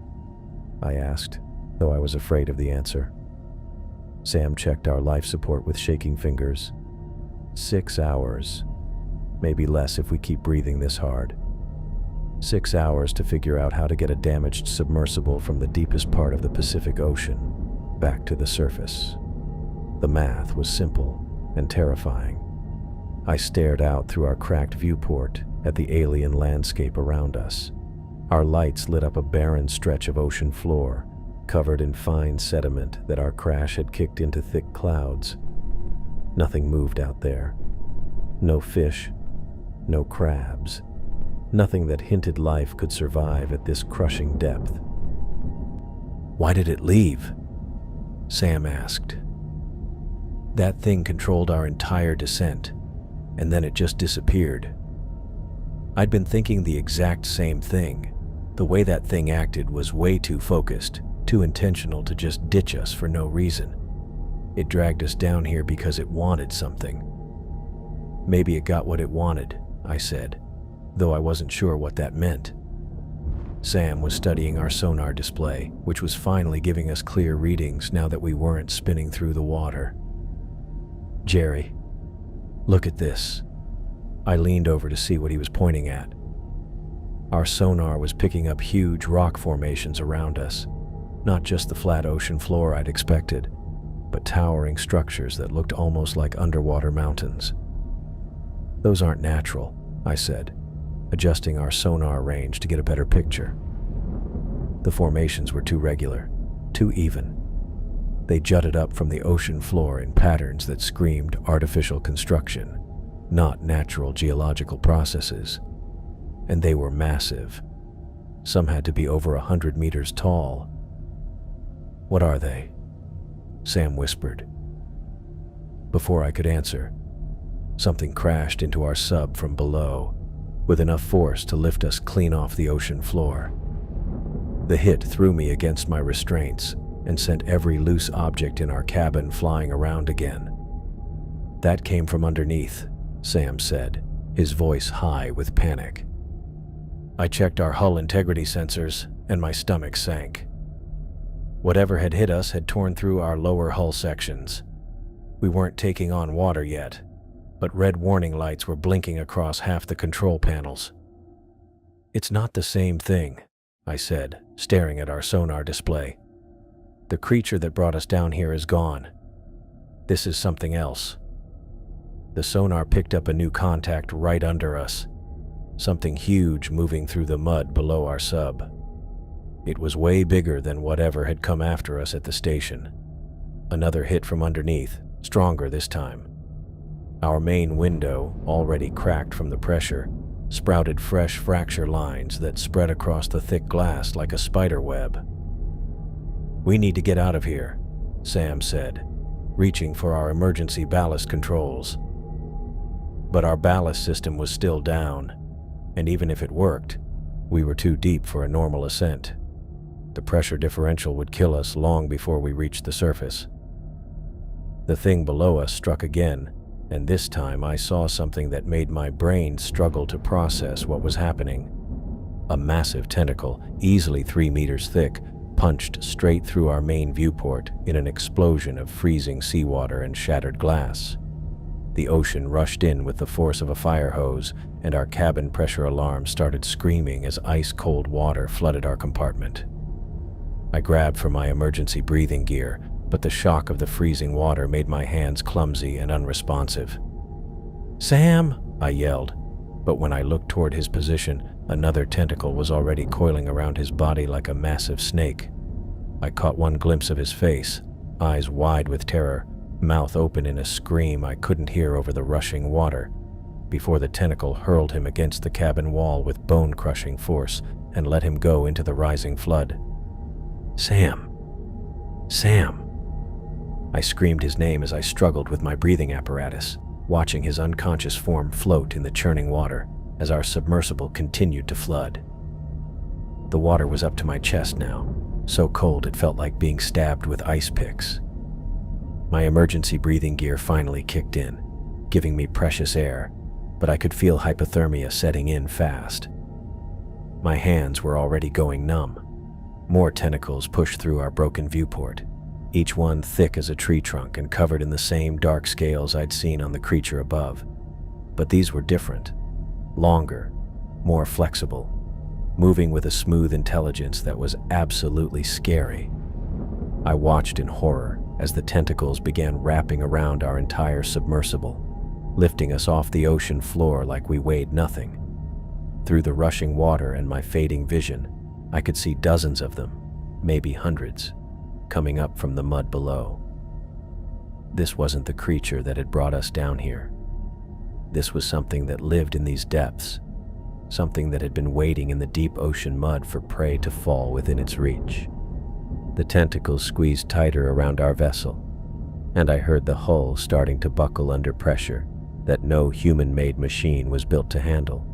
I asked, though I was afraid of the answer. Sam checked our life support with shaking fingers. 6 hours. Maybe less if we keep breathing this hard. 6 hours to figure out how to get a damaged submersible from the deepest part of the Pacific Ocean back to the surface. The math was simple and terrifying. I stared out through our cracked viewport at the alien landscape around us. Our lights lit up a barren stretch of ocean floor, covered in fine sediment that our crash had kicked into thick clouds. Nothing moved out there. No fish, no crabs. Nothing that hinted life could survive at this crushing depth. "Why did it leave?" Sam asked. "That thing controlled our entire descent, and then it just disappeared." I'd been thinking the exact same thing. The way that thing acted was way too focused, too intentional to just ditch us for no reason. It dragged us down here because it wanted something. "Maybe it got what it wanted," I said, though I wasn't sure what that meant. Sam was studying our sonar display, which was finally giving us clear readings now that we weren't spinning through the water. "Jerry, look at this." I leaned over to see what he was pointing at. Our sonar was picking up huge rock formations around us, not just the flat ocean floor I'd expected, but towering structures that looked almost like underwater mountains. "Those aren't natural," I said, adjusting our sonar range to get a better picture. The formations were too regular, too even. They jutted up from the ocean floor in patterns that screamed artificial construction, not natural geological processes. And they were massive. Some had to be over 100 meters tall. "What are they?" Sam whispered. Before I could answer, something crashed into our sub from below, with enough force to lift us clean off the ocean floor. The hit threw me against my restraints and sent every loose object in our cabin flying around again. "That came from underneath," Sam said, his voice high with panic. I checked our hull integrity sensors, and my stomach sank. Whatever had hit us had torn through our lower hull sections. We weren't taking on water yet, but red warning lights were blinking across half the control panels. "It's not the same thing," I said, staring at our sonar display. "The creature that brought us down here is gone. This is something else." The sonar picked up a new contact right under us, something huge moving through the mud below our sub. It was way bigger than whatever had come after us at the station. Another hit from underneath, stronger this time. Our main window, already cracked from the pressure, sprouted fresh fracture lines that spread across the thick glass like a spider web. "We need to get out of here," Sam said, reaching for our emergency ballast controls. But our ballast system was still down, and even if it worked, we were too deep for a normal ascent. The pressure differential would kill us long before we reached the surface. The thing below us struck again, and this time I saw something that made my brain struggle to process what was happening. A massive tentacle, easily 3 meters thick, punched straight through our main viewport in an explosion of freezing seawater and shattered glass. The ocean rushed in with the force of a fire hose, and our cabin pressure alarm started screaming as ice-cold water flooded our compartment. I grabbed for my emergency breathing gear, but the shock of the freezing water made my hands clumsy and unresponsive. "Sam!" I yelled, but when I looked toward his position, another tentacle was already coiling around his body like a massive snake. I caught one glimpse of his face, eyes wide with terror, mouth open in a scream I couldn't hear over the rushing water, before the tentacle hurled him against the cabin wall with bone-crushing force and let him go into the rising flood. "Sam! Sam!" I screamed his name as I struggled with my breathing apparatus, watching his unconscious form float in the churning water as our submersible continued to flood. The water was up to my chest now, so cold it felt like being stabbed with ice picks. My emergency breathing gear finally kicked in, giving me precious air, but I could feel hypothermia setting in fast. My hands were already going numb. More tentacles pushed through our broken viewport, each one thick as a tree trunk and covered in the same dark scales I'd seen on the creature above. But these were different, longer, more flexible, moving with a smooth intelligence that was absolutely scary. I watched in horror as the tentacles began wrapping around our entire submersible, lifting us off the ocean floor like we weighed nothing. Through the rushing water and my fading vision, I could see dozens of them, maybe hundreds, coming up from the mud below. This wasn't the creature that had brought us down here. This was something that lived in these depths, something that had been waiting in the deep ocean mud for prey to fall within its reach. The tentacles squeezed tighter around our vessel, and I heard the hull starting to buckle under pressure that no human-made machine was built to handle.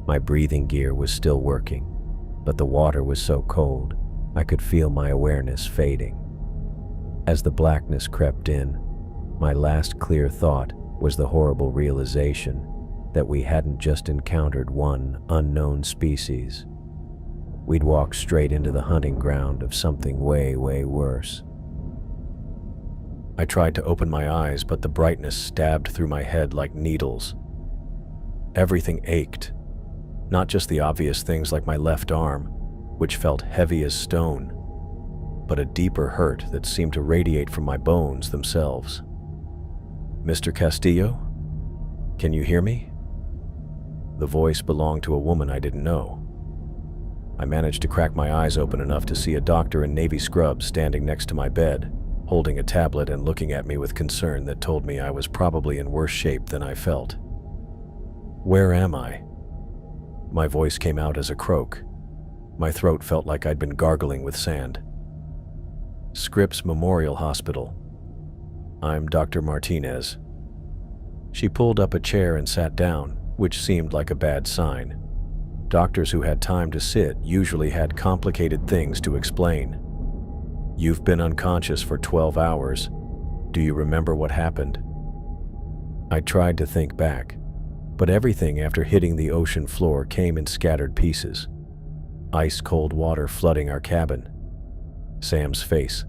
My breathing gear was still working, but the water was so cold I could feel my awareness fading. As the blackness crept in, my last clear thought was the horrible realization that we hadn't just encountered one unknown species. We'd walked straight into the hunting ground of something way, way worse. I tried to open my eyes, but the brightness stabbed through my head like needles. Everything ached, not just the obvious things like my left arm, which felt heavy as stone, but a deeper hurt that seemed to radiate from my bones themselves. "Mr. Castillo? Can you hear me?" The voice belonged to a woman I didn't know. I managed to crack my eyes open enough to see a doctor in navy scrubs standing next to my bed, holding a tablet and looking at me with concern that told me I was probably in worse shape than I felt. "Where am I?" My voice came out as a croak. My throat felt like I'd been gargling with sand. "Scripps Memorial Hospital. I'm Dr. Martinez." She pulled up a chair and sat down, which seemed like a bad sign. Doctors who had time to sit usually had complicated things to explain. "You've been unconscious for 12 hours. Do you remember what happened?" I tried to think back, but everything after hitting the ocean floor came in scattered pieces. Ice-cold water flooding our cabin. Sam's face,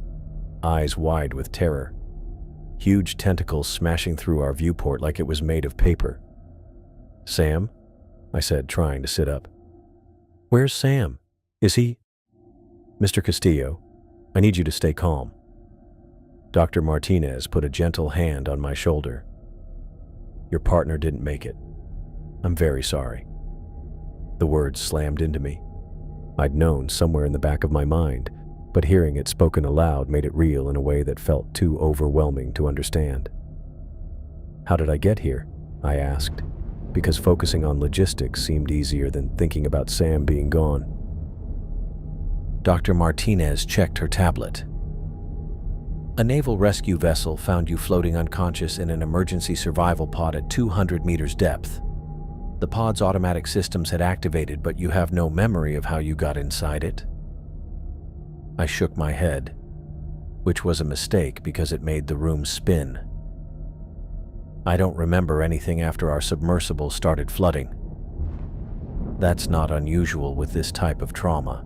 eyes wide with terror. huge tentacles smashing through our viewport like it was made of paper. "Sam?" I said, trying to sit up. "Where's Sam? Is he—" "Mr. Castillo, I need you to stay calm." Dr. Martinez put a gentle hand on my shoulder. "Your partner didn't make it. I'm very sorry." The words slammed into me. I'd known somewhere in the back of my mind, but hearing it spoken aloud made it real in a way that felt too overwhelming to understand. "How did I get here?" I asked, because focusing on logistics seemed easier than thinking about Sam being gone. Dr. Martinez checked her tablet. "A naval rescue vessel found you floating unconscious in an emergency survival pod at 200 meters depth. The pod's automatic systems had activated, but you have no memory of how you got inside it." I shook my head, which was a mistake because it made the room spin. "I don't remember anything after our submersible started flooding. That's not unusual with this type of trauma."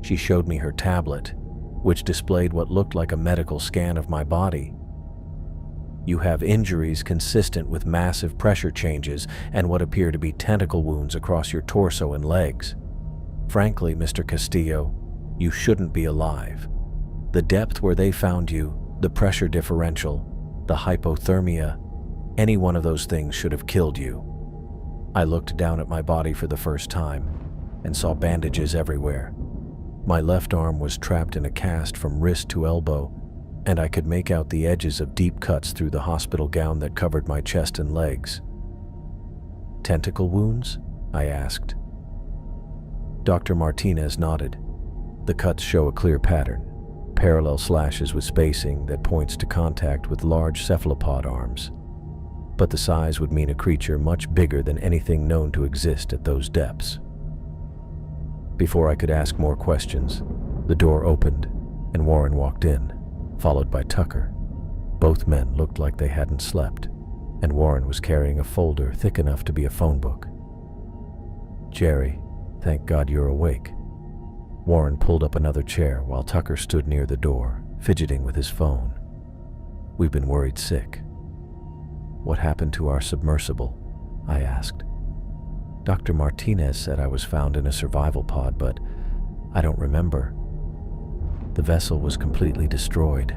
She showed me her tablet, which displayed what looked like a medical scan of my body. "You have injuries consistent with massive pressure changes and what appear to be tentacle wounds across your torso and legs. Frankly, Mr. Castillo, you shouldn't be alive. The depth where they found you, the pressure differential, the hypothermia, any one of those things should have killed you." I looked down at my body for the first time and saw bandages everywhere. My left arm was trapped in a cast from wrist to elbow, and I could make out the edges of deep cuts through the hospital gown that covered my chest and legs. "Tentacle wounds?" I asked. Dr. Martinez nodded. "The cuts show a clear pattern, parallel slashes with spacing that points to contact with large cephalopod arms. But the size would mean a creature much bigger than anything known to exist at those depths." Before I could ask more questions, the door opened and Warren walked in, followed by Tucker. Both men looked like they hadn't slept, and Warren was carrying a folder thick enough to be a phone book. "Jerry, thank God you're awake." Warren pulled up another chair while Tucker stood near the door, fidgeting with his phone. "We've been worried sick." "What happened to our submersible?" I asked. "Dr. Martinez said I was found in a survival pod, but I don't remember." "The vessel was completely destroyed,"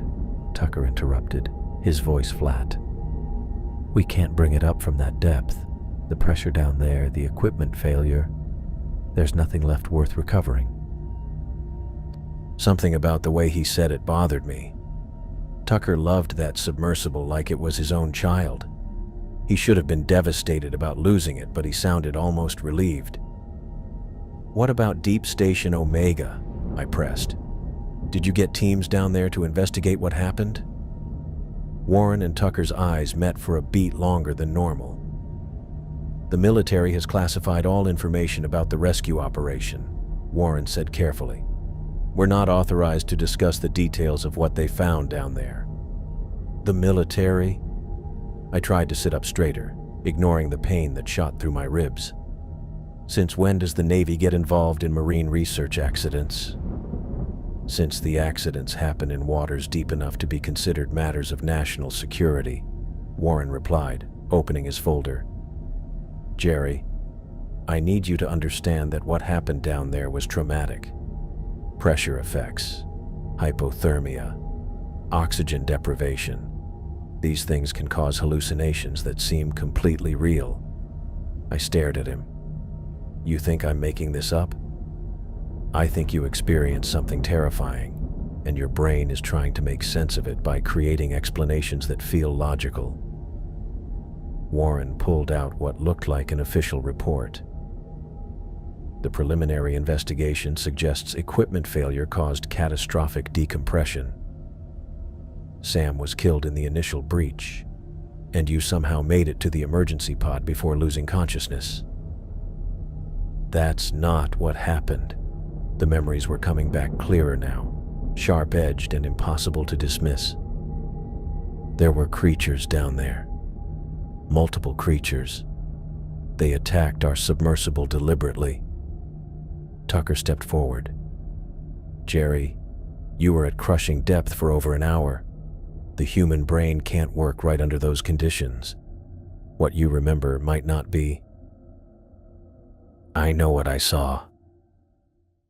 Tucker interrupted, his voice flat. "We can't bring it up from that depth. The pressure down there, the equipment failure. There's nothing left worth recovering." Something about the way he said it bothered me. Tucker loved that submersible like it was his own child. He should have been devastated about losing it, but he sounded almost relieved. "What about Deep Station Omega?" I pressed. "Did you get teams down there to investigate what happened?" Warren and Tucker's eyes met for a beat longer than normal. "The military has classified all information about the rescue operation," Warren said carefully. "We're not authorized to discuss the details of what they found down there." "The military?" I tried to sit up straighter, ignoring the pain that shot through my ribs. "Since when does the Navy get involved in marine research accidents?" "Since the accidents happen in waters deep enough to be considered matters of national security," Warren replied, opening his folder. "Jerry, I need you to understand that what happened down there was traumatic. Pressure effects, hypothermia, oxygen deprivation. These things can cause hallucinations that seem completely real." I stared at him. "You think I'm making this up? I think you experienced something terrifying, and your brain is trying to make sense of it by creating explanations that feel logical." Warren pulled out what looked like an official report. "The preliminary investigation suggests equipment failure caused catastrophic decompression. Sam was killed in the initial breach, and you somehow made it to the emergency pod before losing consciousness." "That's not what happened." The memories were coming back clearer now, sharp-edged and impossible to dismiss. "There were creatures down there. Multiple creatures. They attacked our submersible deliberately." Tucker stepped forward. "Jerry, you were at crushing depth for over an hour. The human brain can't work right under those conditions. What you remember might not be. I know what I saw.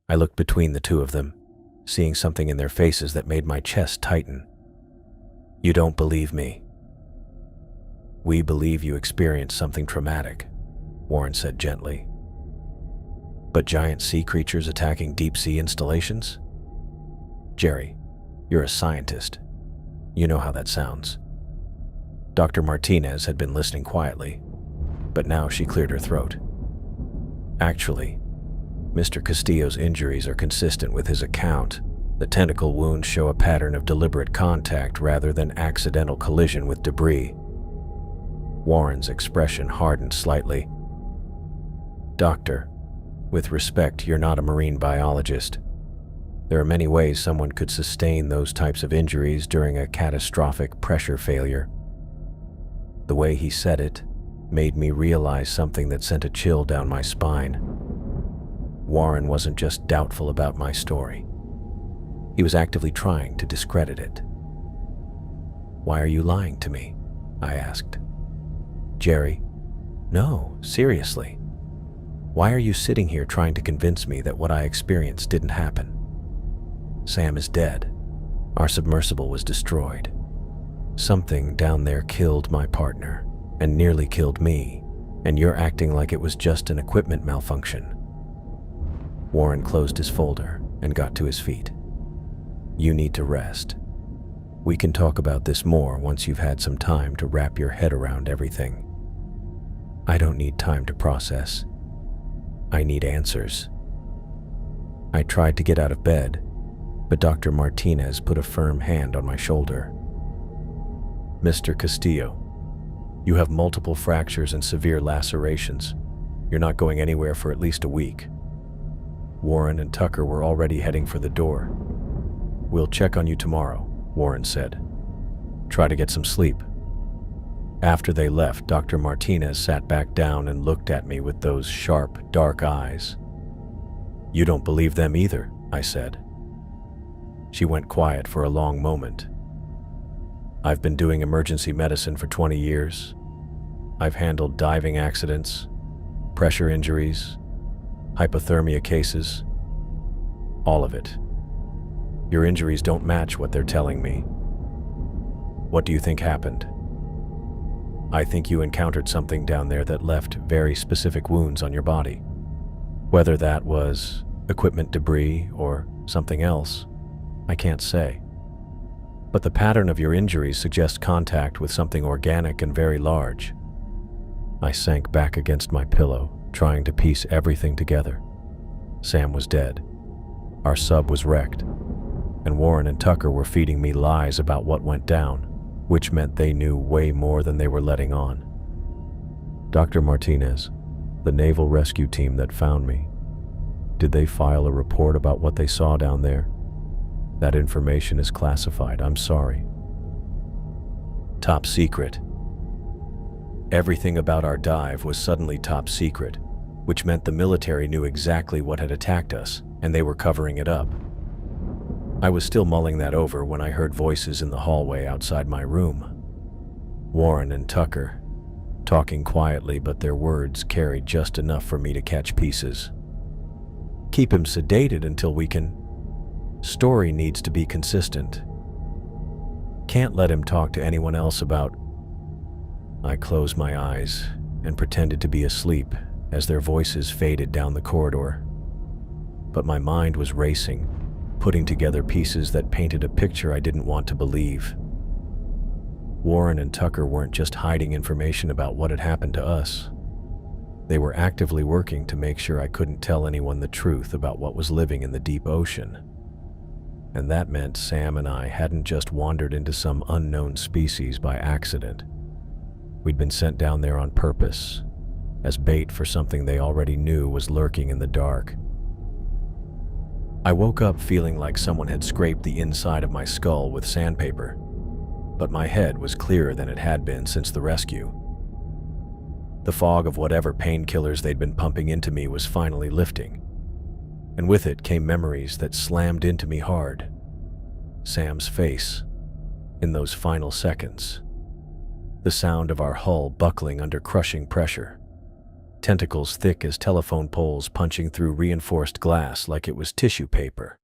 I looked between the two of them, seeing something in their faces that made my chest tighten. You don't believe me. We believe you experienced something traumatic, Warren said gently. But giant sea creatures attacking deep-sea installations? Jerry, you're a scientist. You know how that sounds. Dr. Martinez had been listening quietly, but now she cleared her throat. Actually, Mr. Castillo's injuries are consistent with his account. The tentacle wounds show a pattern of deliberate contact rather than accidental collision with debris. Warren's expression hardened slightly. Doctor, with respect, you're not a marine biologist. There are many ways someone could sustain those types of injuries during a catastrophic pressure failure. The way he said it made me realize something that sent a chill down my spine. Warren wasn't just doubtful about my story. He was actively trying to discredit it. Why are you lying to me? I asked. Jerry, no, seriously. Why are you sitting here trying to convince me that what I experienced didn't happen? Sam is dead. Our submersible was destroyed. Something down there killed my partner and nearly killed me, and you're acting like it was just an equipment malfunction. Warren closed his folder and got to his feet. You need to rest. We can talk about this more once you've had some time to wrap your head around everything. I don't need time to process. I need answers. I tried to get out of bed, but Dr. Martinez put a firm hand on my shoulder. Mr. Castillo, you have multiple fractures and severe lacerations. You're not going anywhere for at least a week. Warren and Tucker were already heading for the door. We'll check on you tomorrow, Warren said. Try to get some sleep. After they left, Dr. Martinez sat back down and looked at me with those sharp, dark eyes. You don't believe them either, I said. She went quiet for a long moment. I've been doing emergency medicine for 20 years. I've handled diving accidents, pressure injuries, hypothermia cases, all of it. Your injuries don't match what they're telling me. What do you think happened? I think you encountered something down there that left very specific wounds on your body. Whether that was equipment debris or something else, I can't say. But the pattern of your injuries suggests contact with something organic and very large. I sank back against my pillow, trying to piece everything together. Sam was dead. Our sub was wrecked. And Warren and Tucker were feeding me lies about what went down, which meant they knew way more than they were letting on. Dr. Martinez, the naval rescue team that found me, did they file a report about what they saw down there? That information is classified, I'm sorry. Top secret. Everything about our dive was suddenly top secret, which meant the military knew exactly what had attacked us, and they were covering it up. I was still mulling that over when I heard voices in the hallway outside my room. Warren and Tucker, talking quietly, but their words carried just enough for me to catch pieces. Keep him sedated until we can. Story needs to be consistent. Can't let him talk to anyone else about. I closed my eyes and pretended to be asleep as their voices faded down the corridor. But my mind was racing, putting together pieces that painted a picture I didn't want to believe. Warren and Tucker weren't just hiding information about what had happened to us. They were actively working to make sure I couldn't tell anyone the truth about what was living in the deep ocean. And that meant Sam and I hadn't just wandered into some unknown species by accident. We'd been sent down there on purpose, as bait for something they already knew was lurking in the dark. I woke up feeling like someone had scraped the inside of my skull with sandpaper, but my head was clearer than it had been since the rescue. The fog of whatever painkillers they'd been pumping into me was finally lifting, and with it came memories that slammed into me hard. Sam's face, in those final seconds. The sound of our hull buckling under crushing pressure. Tentacles thick as telephone poles punching through reinforced glass like it was tissue paper.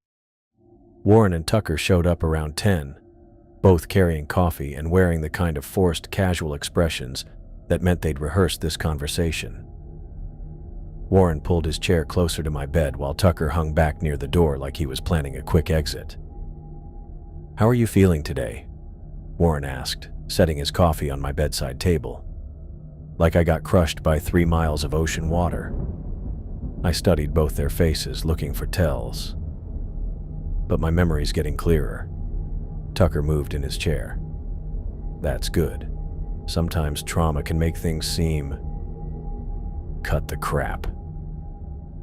Warren and Tucker showed up around 10, both carrying coffee and wearing the kind of forced casual expressions that meant they'd rehearsed this conversation. Warren pulled his chair closer to my bed while Tucker hung back near the door like he was planning a quick exit. "How are you feeling today?" Warren asked, setting his coffee on my bedside table. "Like I got crushed by 3 miles of ocean water." I studied both their faces, looking for tells. But my memory's getting clearer. Tucker moved in his chair. "That's good. Sometimes trauma can make things seem..." Cut the crap.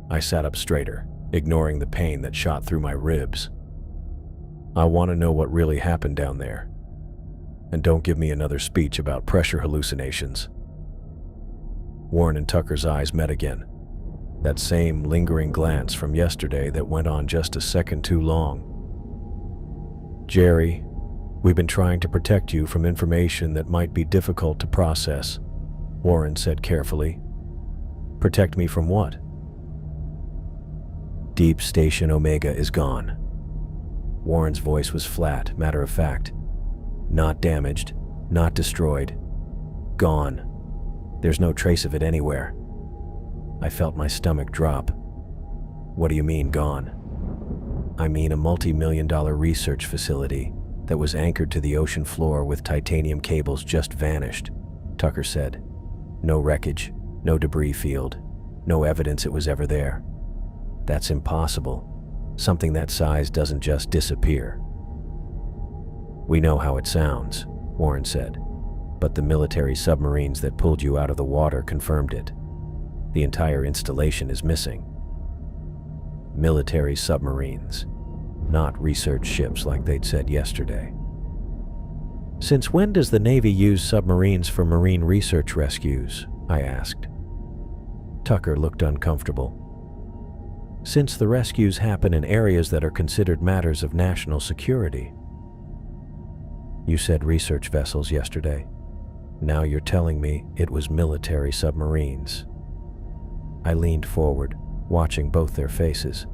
I sat up straighter, ignoring the pain that shot through my ribs. "I want to know what really happened down there. And don't give me another speech about pressure hallucinations." Warren and Tucker's eyes met again. That same lingering glance from yesterday that went on just a second too long. "Jerry, we've been trying to protect you from information that might be difficult to process," Warren said carefully. "Protect me from what?" "Deep Station Omega is gone." Warren's voice was flat, matter of fact. "Not damaged, not destroyed. Gone. There's no trace of it anywhere." I felt my stomach drop. "What do you mean, gone?" "I mean a multi-million-dollar research facility that was anchored to the ocean floor with titanium cables just vanished," Tucker said. "No wreckage, no debris field, no evidence it was ever there. That's impossible. Something that size doesn't just disappear." "We know how it sounds," Warren said, "but the military submarines that pulled you out of the water confirmed it. The entire installation is missing." Military submarines, not research ships like they'd said yesterday. "Since when does the Navy use submarines for marine research rescues?" I asked. Tucker looked uncomfortable. "Since the rescues happen in areas that are considered matters of national security." "You said research vessels yesterday. Now you're telling me it was military submarines." I leaned forward, watching both their faces.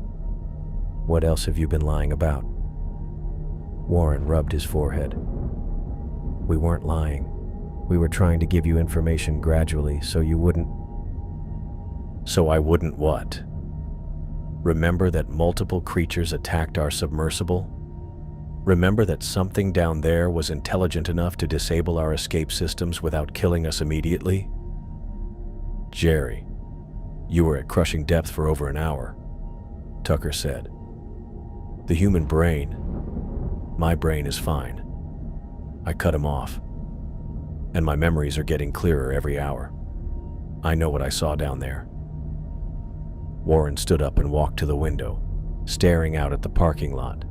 "What else have you been lying about?" Warren rubbed his forehead. "We weren't lying. We were trying to give you information gradually so you wouldn't..." "So I wouldn't what? Remember that multiple creatures attacked our submersible? Remember that something down there was intelligent enough to disable our escape systems without killing us immediately?" "Jerry, you were at crushing depth for over an hour," Tucker said. "The human brain, my brain is fine." I cut him off. "And my memories are getting clearer every hour. I know what I saw down there." Warren stood up and walked to the window, staring out at the parking lot.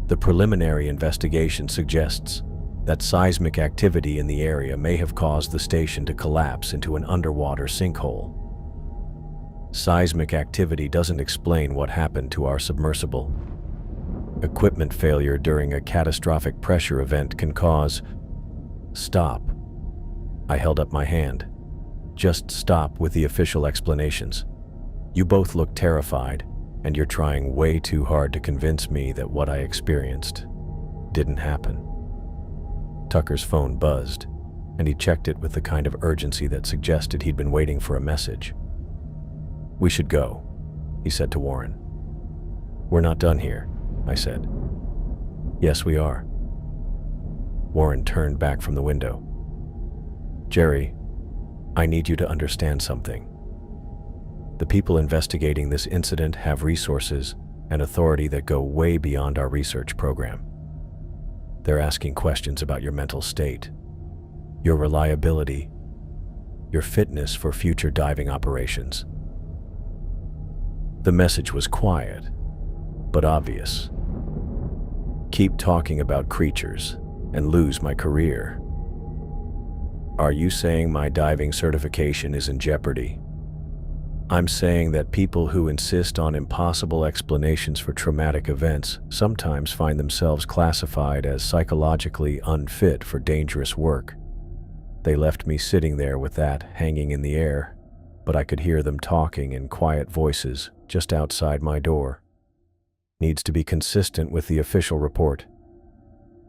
"The preliminary investigation suggests that seismic activity in the area may have caused the station to collapse into an underwater sinkhole. Seismic activity doesn't explain what happened to our submersible. Equipment failure during a catastrophic pressure event can cause..." "Stop." I held up my hand. "Just stop with the official explanations. You both look terrified, and you're trying way too hard to convince me that what I experienced didn't happen." Tucker's phone buzzed, and he checked it with the kind of urgency that suggested he'd been waiting for a message. "We should go," he said to Warren. "We're not done here," I said. "Yes, we are." Warren turned back from the window. "Jerry, I need you to understand something. The people investigating this incident have resources and authority that go way beyond our research program. They're asking questions about your mental state, your reliability, your fitness for future diving operations." The message was quiet, but obvious. "Keep talking about creatures and lose my career. Are you saying my diving certification is in jeopardy?" I'm saying that people who insist on impossible explanations for traumatic events sometimes find themselves classified as psychologically unfit for dangerous work. They left me sitting there with that hanging in the air, but I could hear them talking in quiet voices just outside my door. Needs to be consistent with the official report.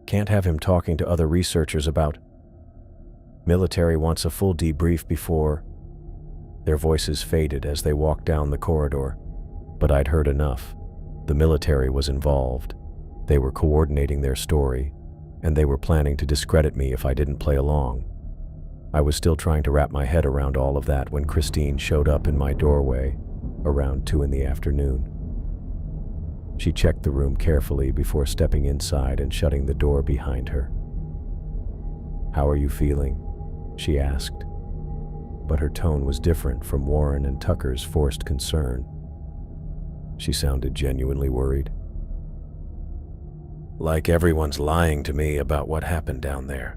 Can't have him talking to other researchers about. Military wants a full debrief before. Their voices faded as they walked down the corridor, but I'd heard enough. The military was involved. They were coordinating their story, and they were planning to discredit me if I didn't play along. I was still trying to wrap my head around all of that when Christine showed up in my doorway around 2 in the afternoon. She checked the room carefully before stepping inside and shutting the door behind her. "How are you feeling?" she asked, but her tone was different from Warren and Tucker's forced concern. She sounded genuinely worried. "Like everyone's lying to me about what happened down there."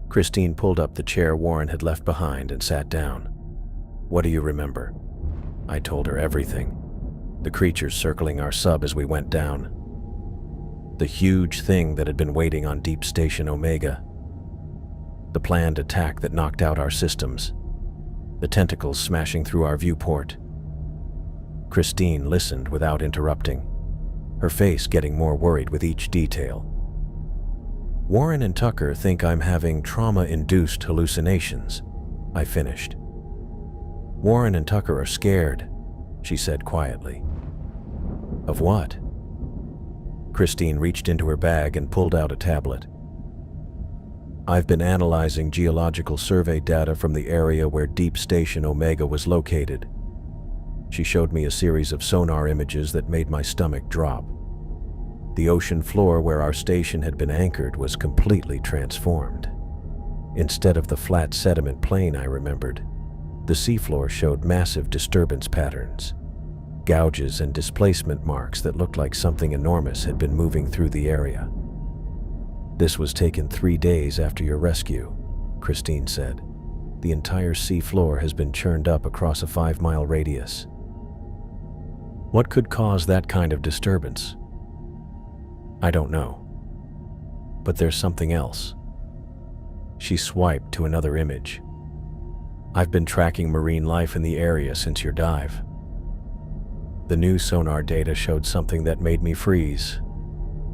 Christine pulled up the chair Warren had left behind and sat down. "What do you remember?" I told her everything. The creatures circling our sub as we went down. The huge thing that had been waiting on Deep Station Omega. The planned attack that knocked out our systems. The tentacles smashing through our viewport. Christine listened without interrupting, her face getting more worried with each detail. "Warren and Tucker think I'm having trauma-induced hallucinations," I finished. "Warren and Tucker are scared," she said quietly. "Of what?" Christine reached into her bag and pulled out a tablet. "I've been analyzing geological survey data from the area where Deep Station Omega was located." She showed me a series of sonar images that made my stomach drop. The ocean floor where our station had been anchored was completely transformed. Instead of the flat sediment plain I remembered, the seafloor showed massive disturbance patterns, gouges and displacement marks that looked like something enormous had been moving through the area. "This was taken 3 days after your rescue," Christine said. "The entire seafloor has been churned up across a 5-mile radius." "What could cause that kind of disturbance?" "I don't know. But there's something else." She swiped to another image. "I've been tracking marine life in the area since your dive. The new sonar data showed something that made me freeze.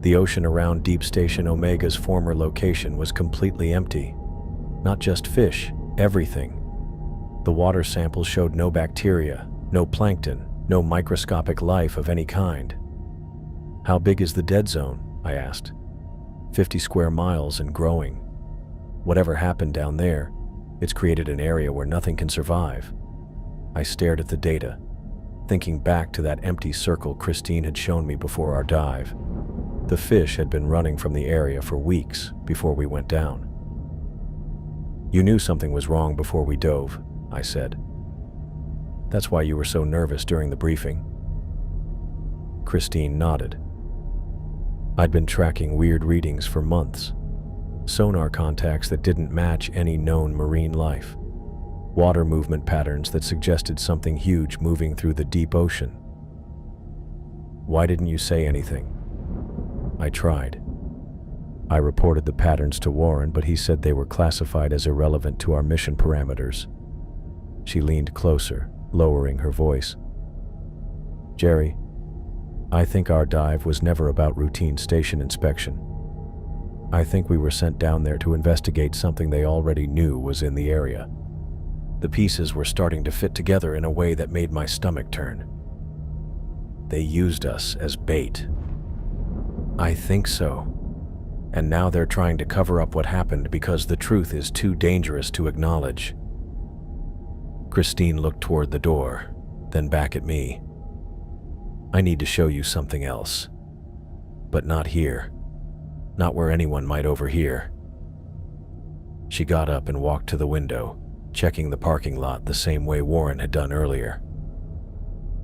The ocean around Deep Station Omega's former location was completely empty. Not just fish, everything. The water samples showed no bacteria, no plankton, no microscopic life of any kind." "How big is the dead zone?" I asked. 50 square miles and growing. Whatever happened down there, it's created an area where nothing can survive." I stared at the data, thinking back to that empty circle Christine had shown me before our dive. The fish had been running from the area for weeks before we went down. "You knew something was wrong before we dove," I said. "That's why you were so nervous during the briefing." Christine nodded. "I'd been tracking weird readings for months. Sonar contacts that didn't match any known marine life. Water movement patterns that suggested something huge moving through the deep ocean." "Why didn't you say anything?" I tried. I reported the patterns to Warren, but he said they were classified as irrelevant to our mission parameters. She leaned closer, lowering her voice. "Jerry, I think our dive was never about routine station inspection. I think we were sent down there to investigate something they already knew was in the area. The pieces were starting to fit together in a way that made my stomach turn. They used us as bait." "I think so. And now they're trying to cover up what happened because the truth is too dangerous to acknowledge." Christine looked toward the door, then back at me. "I need to show you something else. But not here. Not where anyone might overhear." She got up and walked to the window, checking the parking lot the same way Warren had done earlier.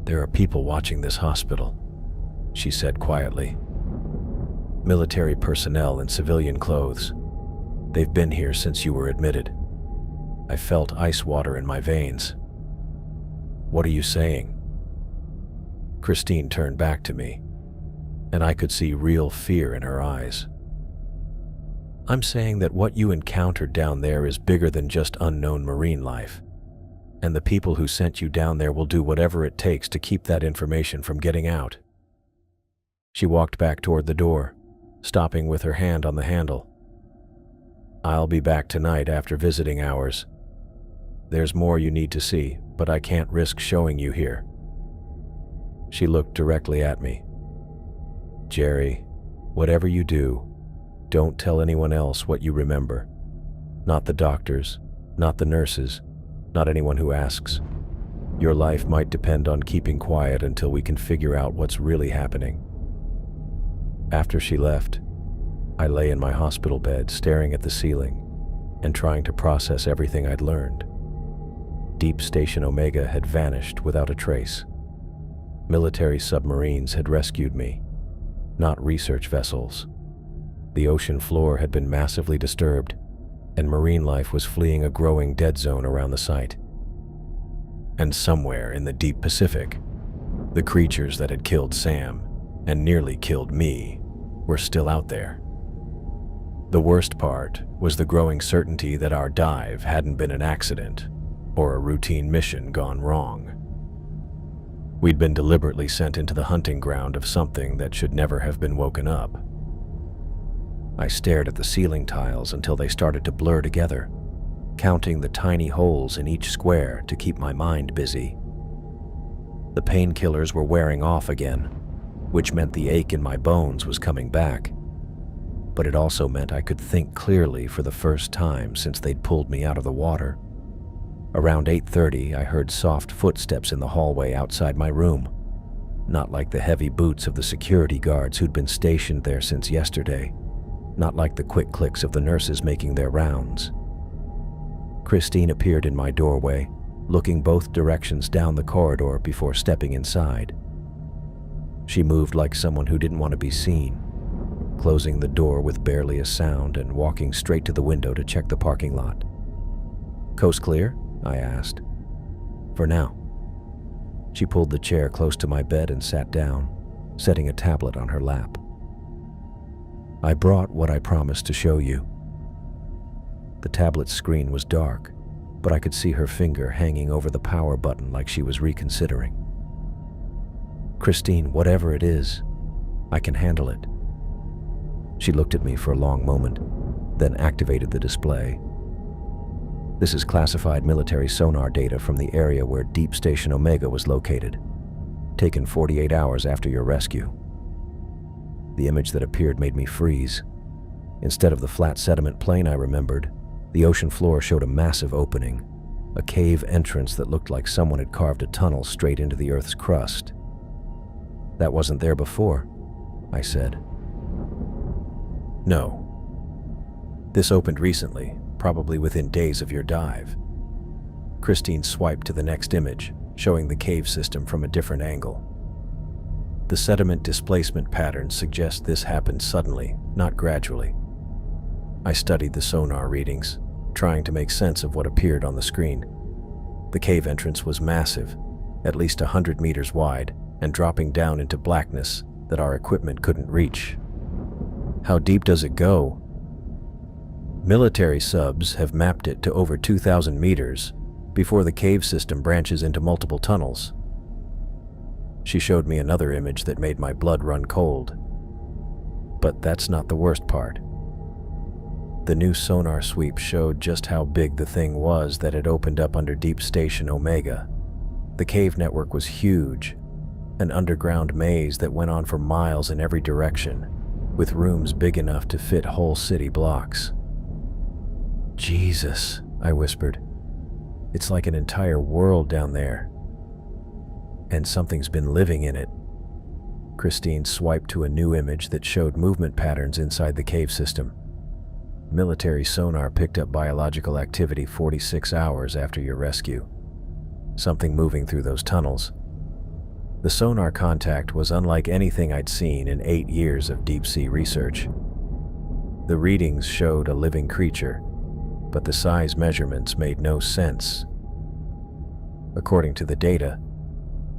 "There are people watching this hospital," she said quietly. "Military personnel in civilian clothes. They've been here since you were admitted." I felt ice water in my veins. What are you saying? Christine turned back to me, and I could see real fear in her eyes. I'm saying that what you encountered down there is bigger than just unknown marine life, and the people who sent you down there will do whatever it takes to keep that information from getting out. She walked back toward the door, stopping with her hand on the handle. I'll be back tonight after visiting hours. There's more you need to see, but I can't risk showing you here. She looked directly at me. Jerry, whatever you do, don't tell anyone else what you remember. Not the doctors, not the nurses, not anyone who asks. Your life might depend on keeping quiet until we can figure out what's really happening. After she left, I lay in my hospital bed staring at the ceiling and trying to process everything I'd learned. Deep Station Omega had vanished without a trace. Military submarines had rescued me, not research vessels. The ocean floor had been massively disturbed, and marine life was fleeing a growing dead zone around the site. And somewhere in the deep Pacific, the creatures that had killed Sam and nearly killed me were still out there. The worst part was the growing certainty that our dive hadn't been an accident or a routine mission gone wrong. We'd been deliberately sent into the hunting ground of something that should never have been woken up. I stared at the ceiling tiles until they started to blur together, counting the tiny holes in each square to keep my mind busy. The painkillers were wearing off again, which meant the ache in my bones was coming back. But it also meant I could think clearly for the first time since they'd pulled me out of the water. Around 8:30, I heard soft footsteps in the hallway outside my room, not like the heavy boots of the security guards who'd been stationed there since yesterday, not like the quick clicks of the nurses making their rounds. Christine appeared in my doorway, looking both directions down the corridor before stepping inside. She moved like someone who didn't want to be seen, closing the door with barely a sound and walking straight to the window to check the parking lot. "Coast clear?" I asked. "For now." She pulled the chair close to my bed and sat down, setting a tablet on her lap. "I brought what I promised to show you." The tablet's screen was dark, but I could see her finger hanging over the power button like she was reconsidering. "Christine, whatever it is, I can handle it." She looked at me for a long moment, then activated the display. "This is classified military sonar data from the area where Deep Station Omega was located, taken 48 hours after your rescue." The image that appeared made me freeze. Instead of the flat sediment plain I remembered, the ocean floor showed a massive opening, a cave entrance that looked like someone had carved a tunnel straight into the Earth's crust. "That wasn't there before," I said. "No. This opened recently, probably within days of your dive." Christine swiped to the next image, showing the cave system from a different angle. "The sediment displacement patterns suggest this happened suddenly, not gradually." I studied the sonar readings, trying to make sense of what appeared on the screen. The cave entrance was massive, at least 100 meters wide, and dropping down into blackness that our equipment couldn't reach. "How deep does it go?" "Military subs have mapped it to over 2,000 meters before the cave system branches into multiple tunnels." She showed me another image that made my blood run cold. But that's not the worst part. The new sonar sweep showed just how big the thing was that had opened up under Deep Station Omega. The cave network was huge, an underground maze that went on for miles in every direction, with rooms big enough to fit whole city blocks. "Jesus," I whispered. "It's like an entire world down there. And something's been living in it." Christine swiped to a new image that showed movement patterns inside the cave system. "Military sonar picked up biological activity 46 hours after your rescue. Something moving through those tunnels. The sonar contact was unlike anything I'd seen in 8 years of deep-sea research. The readings showed a living creature, but the size measurements made no sense. According to the data,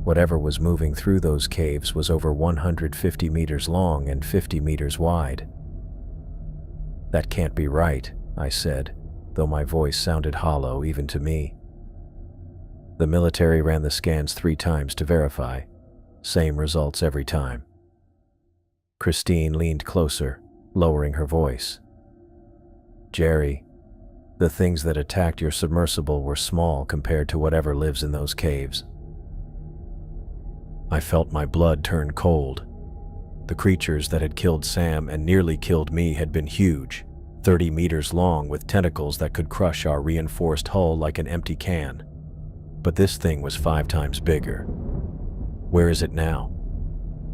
whatever was moving through those caves was over 150 meters long and 50 meters wide. That can't be right, I said, though my voice sounded hollow even to me. The military ran the scans 3 times to verify. Same results every time. Christine leaned closer, lowering her voice. Jerry, the things that attacked your submersible were small compared to whatever lives in those caves. I felt my blood turn cold. The creatures that had killed Sam and nearly killed me had been huge, 30 meters long with tentacles that could crush our reinforced hull like an empty can. But this thing was 5 times bigger. Where is it now?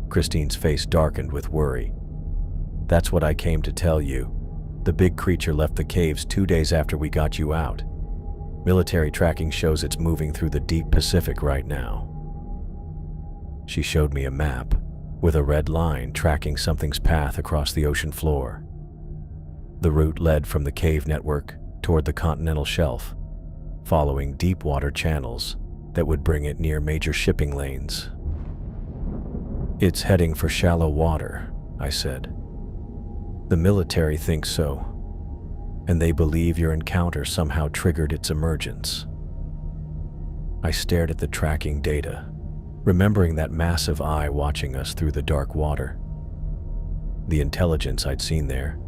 Christine's face darkened with worry. That's what I came to tell you. The big creature left the caves 2 days after we got you out. Military tracking shows it's moving through the deep Pacific right now. She showed me a map, with a red line tracking something's path across the ocean floor. The route led from the cave network toward the continental shelf, following deep water channels that would bring it near major shipping lanes. It's heading for shallow water, I said. The military thinks so, and they believe your encounter somehow triggered its emergence. I stared at the tracking data, remembering that massive eye watching us through the dark water. The intelligence I'd seen there,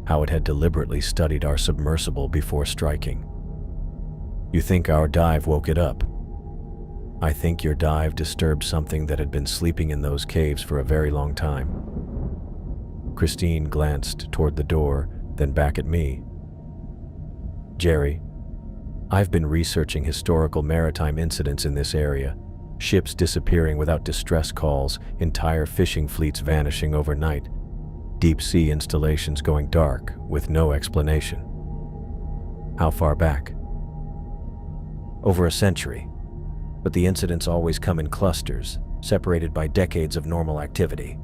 how it had deliberately studied our submersible before striking. You think our dive woke it up? I think your dive disturbed something that had been sleeping in those caves for a very long time. Christine glanced toward the door, then back at me. Jerry, I've been researching historical maritime incidents in this area. Ships disappearing without distress calls, entire fishing fleets vanishing overnight, deep sea installations going dark with no explanation. How far back? Over a century, but the incidents always come in clusters, separated by decades of normal activity.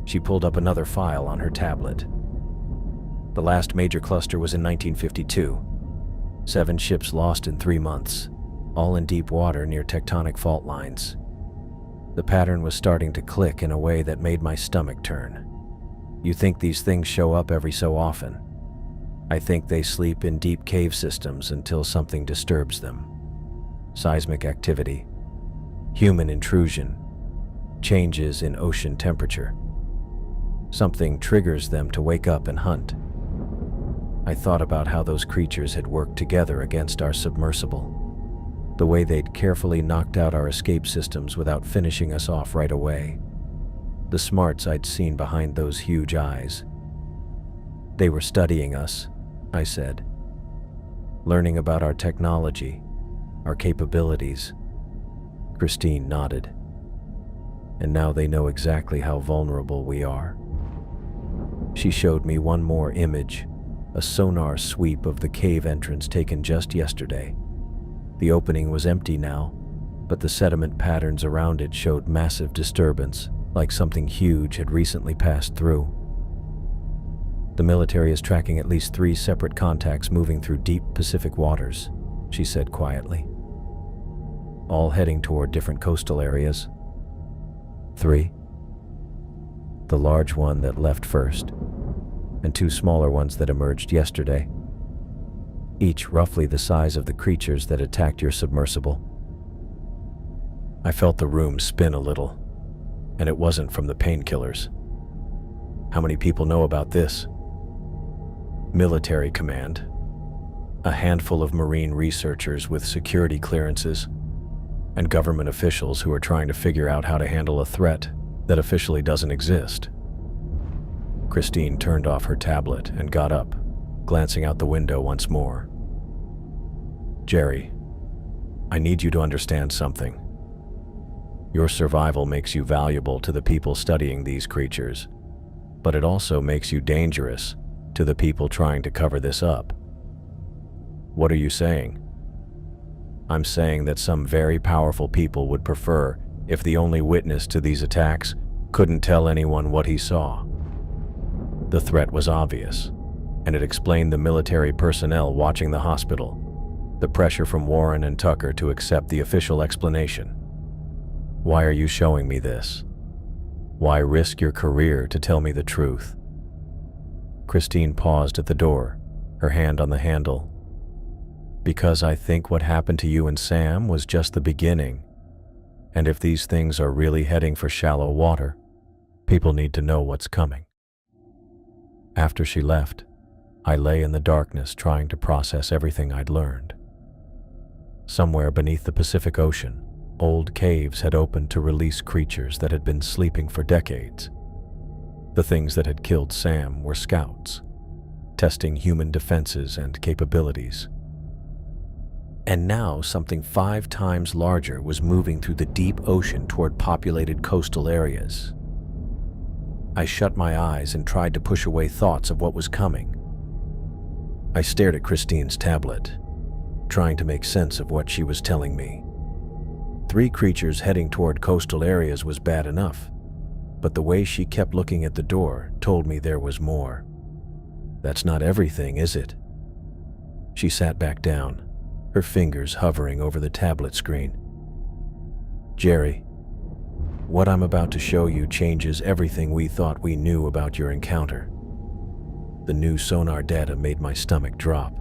She pulled up another file on her tablet. The last major cluster was in 1952. 7 ships lost in 3 months, all in deep water near tectonic fault lines. The pattern was starting to click in a way that made my stomach turn. You think these things show up every so often? I think they sleep in deep cave systems until something disturbs them. Seismic activity, human intrusion, changes in ocean temperature. Something triggers them to wake up and hunt. I thought about how those creatures had worked together against our submersible, the way they'd carefully knocked out our escape systems without finishing us off right away. The smarts I'd seen behind those huge eyes. They were studying us, I said, learning about our technology, our capabilities. Christine nodded. And now they know exactly how vulnerable we are. She showed me one more image, a sonar sweep of the cave entrance taken just yesterday. The opening was empty now, but the sediment patterns around it showed massive disturbance, like something huge had recently passed through. The military is tracking at least 3 separate contacts moving through deep Pacific waters, she said quietly. All heading toward different coastal areas. 3. The large one that left first, and 2 smaller ones that emerged yesterday, each roughly the size of the creatures that attacked your submersible. I felt the room spin a little, and it wasn't from the painkillers. How many people know about this? Military command, a handful of marine researchers with security clearances, and government officials who are trying to figure out how to handle a threat that officially doesn't exist. Christine turned off her tablet and got up, glancing out the window once more. Jerry, I need you to understand something. Your survival makes you valuable to the people studying these creatures, but it also makes you dangerous to the people trying to cover this up. What are you saying? I'm saying that some very powerful people would prefer if the only witness to these attacks couldn't tell anyone what he saw. The threat was obvious, and it explained the military personnel watching the hospital. The pressure from Warren and Tucker to accept the official explanation. Why are you showing me this? Why risk your career to tell me the truth? Christine paused at the door, her hand on the handle. Because I think what happened to you and Sam was just the beginning. And if these things are really heading for shallow water, people need to know what's coming. After she left, I lay in the darkness trying to process everything I'd learned. Somewhere beneath the Pacific Ocean, old caves had opened to release creatures that had been sleeping for decades. The things that had killed Sam were scouts, testing human defenses and capabilities. And now something 5 times larger was moving through the deep ocean toward populated coastal areas. I shut my eyes and tried to push away thoughts of what was coming. I stared at Christine's tablet, trying to make sense of what she was telling me. 3 creatures heading toward coastal areas was bad enough, but the way she kept looking at the door told me there was more. That's not everything, is it? She sat back down, her fingers hovering over the tablet screen. Jerry, what I'm about to show you changes everything we thought we knew about your encounter. The new sonar data made my stomach drop.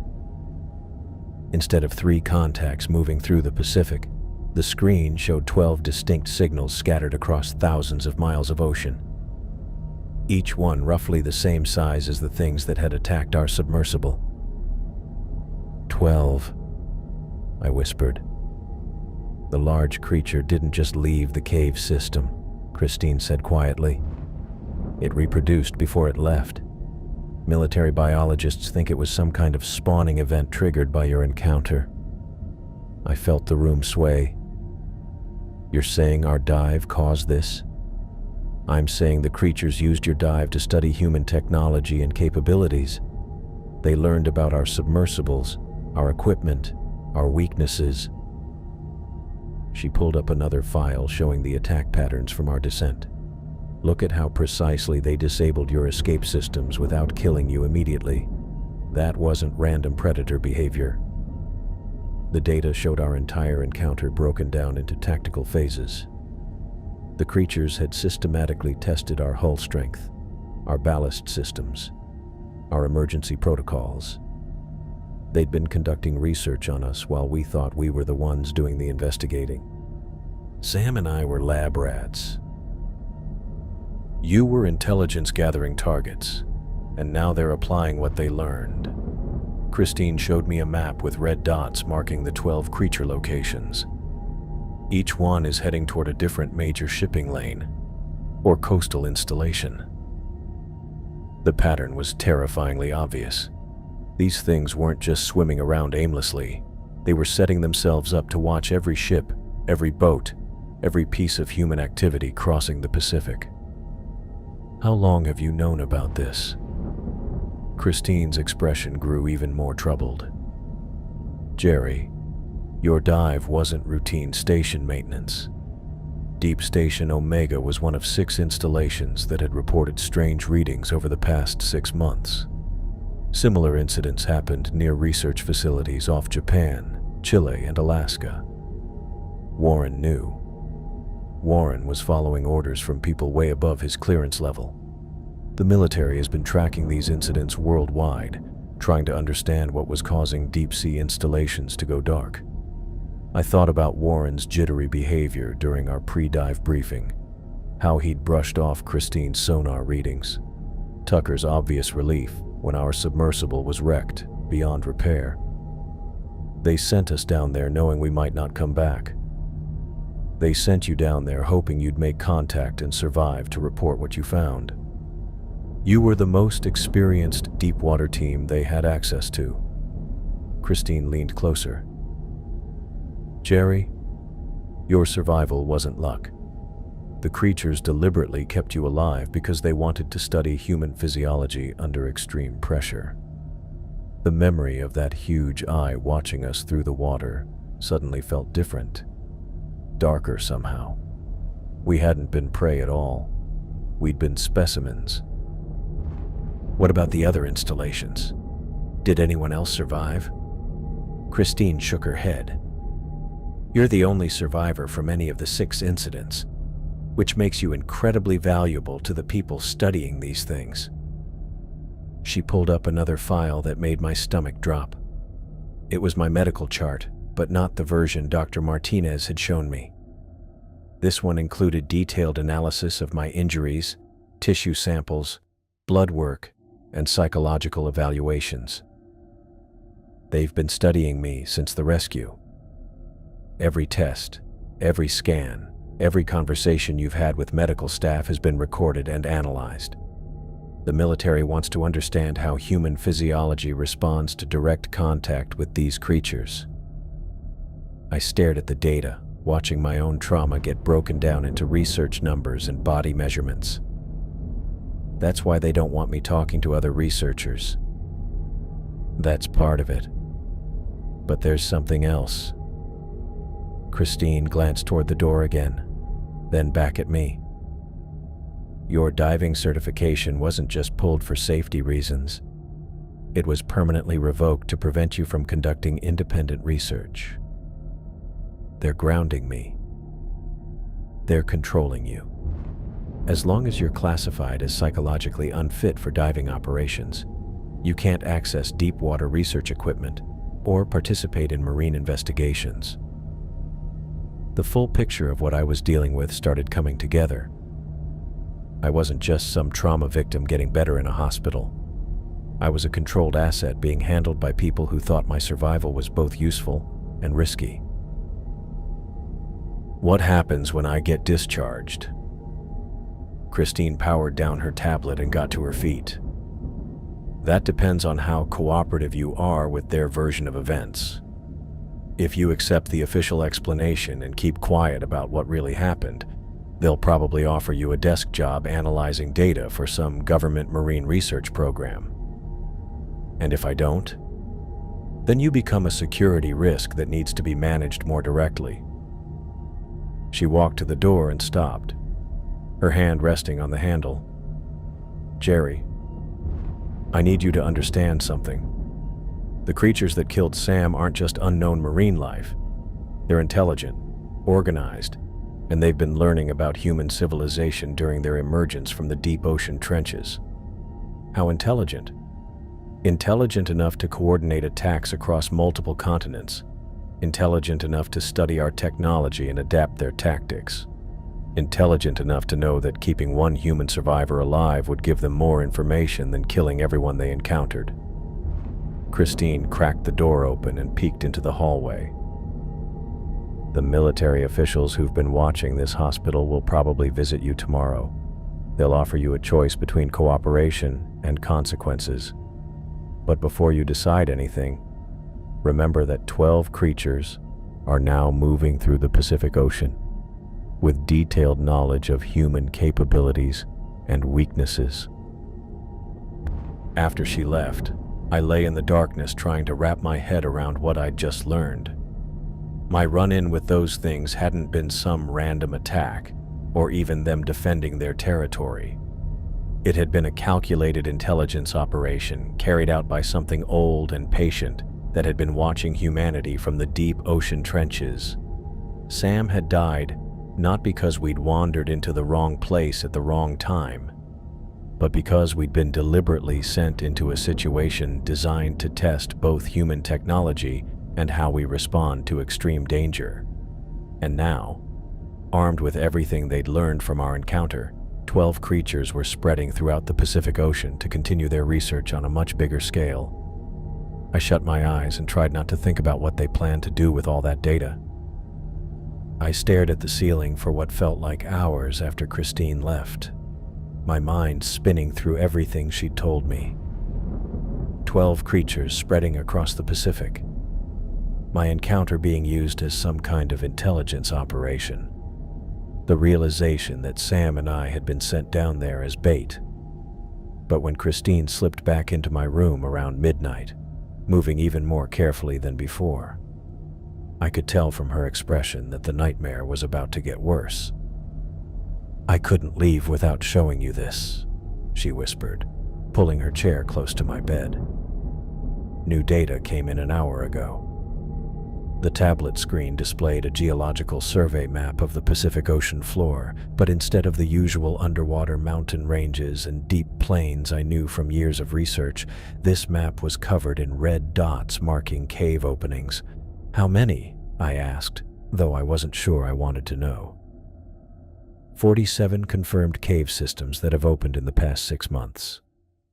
Instead of 3 contacts moving through the Pacific, the screen showed 12 distinct signals scattered across thousands of miles of ocean. Each one roughly the same size as the things that had attacked our submersible. 12, I whispered. The large creature didn't just leave the cave system, Christine said quietly. It reproduced before it left. Military biologists think it was some kind of spawning event triggered by your encounter. I felt the room sway. You're saying our dive caused this? I'm saying the creatures used your dive to study human technology and capabilities. They learned about our submersibles, our equipment, our weaknesses. She pulled up another file showing the attack patterns from our descent. Look at how precisely they disabled your escape systems without killing you immediately. That wasn't random predator behavior. The data showed our entire encounter broken down into tactical phases. The creatures had systematically tested our hull strength, our ballast systems, our emergency protocols. They'd been conducting research on us while we thought we were the ones doing the investigating. Sam and I were lab rats. You were intelligence-gathering targets, and now they're applying what they learned. Christine showed me a map with red dots marking the 12 creature locations. Each one is heading toward a different major shipping lane, or coastal installation. The pattern was terrifyingly obvious. These things weren't just swimming around aimlessly. They were setting themselves up to watch every ship, every boat, every piece of human activity crossing the Pacific. How long have you known about this? Christine's expression grew even more troubled. Jerry, your dive wasn't routine station maintenance. Deep Station Omega was one of 6 installations that had reported strange readings over the past 6 months. Similar incidents happened near research facilities off Japan, Chile, and Alaska. Warren knew. Warren was following orders from people way above his clearance level. The military has been tracking these incidents worldwide, trying to understand what was causing deep-sea installations to go dark. I thought about Warren's jittery behavior during our pre-dive briefing, how he'd brushed off Christine's sonar readings, Tucker's obvious relief when our submersible was wrecked beyond repair. They sent us down there knowing we might not come back. They sent you down there hoping you'd make contact and survive to report what you found. You were the most experienced deepwater team they had access to. Christine leaned closer. Jerry, your survival wasn't luck. The creatures deliberately kept you alive because they wanted to study human physiology under extreme pressure. The memory of that huge eye watching us through the water suddenly felt different, darker somehow. We hadn't been prey at all. We'd been specimens. What about the other installations? Did anyone else survive? Christine shook her head. You're the only survivor from any of the 6 incidents, which makes you incredibly valuable to the people studying these things. She pulled up another file that made my stomach drop. It was my medical chart, but not the version Dr. Martinez had shown me. This one included detailed analysis of my injuries, tissue samples, blood work, and psychological evaluations. They've been studying me since the rescue. Every test, every scan, every conversation you've had with medical staff has been recorded and analyzed. The military wants to understand how human physiology responds to direct contact with these creatures. I stared at the data, watching my own trauma get broken down into research numbers and body measurements. That's why they don't want me talking to other researchers. That's part of it. But there's something else. Christine glanced toward the door again, then back at me. Your diving certification wasn't just pulled for safety reasons. It was permanently revoked to prevent you from conducting independent research. They're grounding me. They're controlling you. As long as you're classified as psychologically unfit for diving operations, you can't access deep water research equipment or participate in marine investigations. The full picture of what I was dealing with started coming together. I wasn't just some trauma victim getting better in a hospital. I was a controlled asset being handled by people who thought my survival was both useful and risky. What happens when I get discharged? Christine powered down her tablet and got to her feet. That depends on how cooperative you are with their version of events. If you accept the official explanation and keep quiet about what really happened, they'll probably offer you a desk job analyzing data for some government marine research program. And if I don't, then you become a security risk that needs to be managed more directly. She walked to the door and stopped, her hand resting on the handle. Jerry, I need you to understand something. The creatures that killed Sam aren't just unknown marine life. They're intelligent, organized, and they've been learning about human civilization during their emergence from the deep ocean trenches. How intelligent? Intelligent enough to coordinate attacks across multiple continents. Intelligent enough to study our technology and adapt their tactics. Intelligent enough to know that keeping one human survivor alive would give them more information than killing everyone they encountered. Christine cracked the door open and peeked into the hallway. The military officials who've been watching this hospital will probably visit you tomorrow. They'll offer you a choice between cooperation and consequences. But before you decide anything, remember that 12 creatures are now moving through the Pacific Ocean with detailed knowledge of human capabilities and weaknesses. After she left, I lay in the darkness trying to wrap my head around what I'd just learned. My run-in with those things hadn't been some random attack, or even them defending their territory. It had been a calculated intelligence operation carried out by something old and patient that had been watching humanity from the deep ocean trenches. Sam had died not because we'd wandered into the wrong place at the wrong time, but because we'd been deliberately sent into a situation designed to test both human technology and how we respond to extreme danger. And now, armed with everything they'd learned from our encounter, 12 creatures were spreading throughout the Pacific Ocean to continue their research on a much bigger scale. I shut my eyes and tried not to think about what they planned to do with all that data. I stared at the ceiling for what felt like hours after Christine left, my mind spinning through everything she'd told me. 12 creatures spreading across the Pacific. My encounter being used as some kind of intelligence operation. The realization that Sam and I had been sent down there as bait. But when Christine slipped back into my room around midnight, moving even more carefully than before, I could tell from her expression that the nightmare was about to get worse. "I couldn't leave without showing you this," she whispered, pulling her chair close to my bed. "New data came in an hour ago. The tablet screen displayed a geological survey map of the Pacific Ocean floor, but instead of the usual underwater mountain ranges and deep plains I knew from years of research, this map was covered in red dots marking cave openings. How many? I asked, though I wasn't sure I wanted to know. 47 confirmed cave systems that have opened in the past 6 months,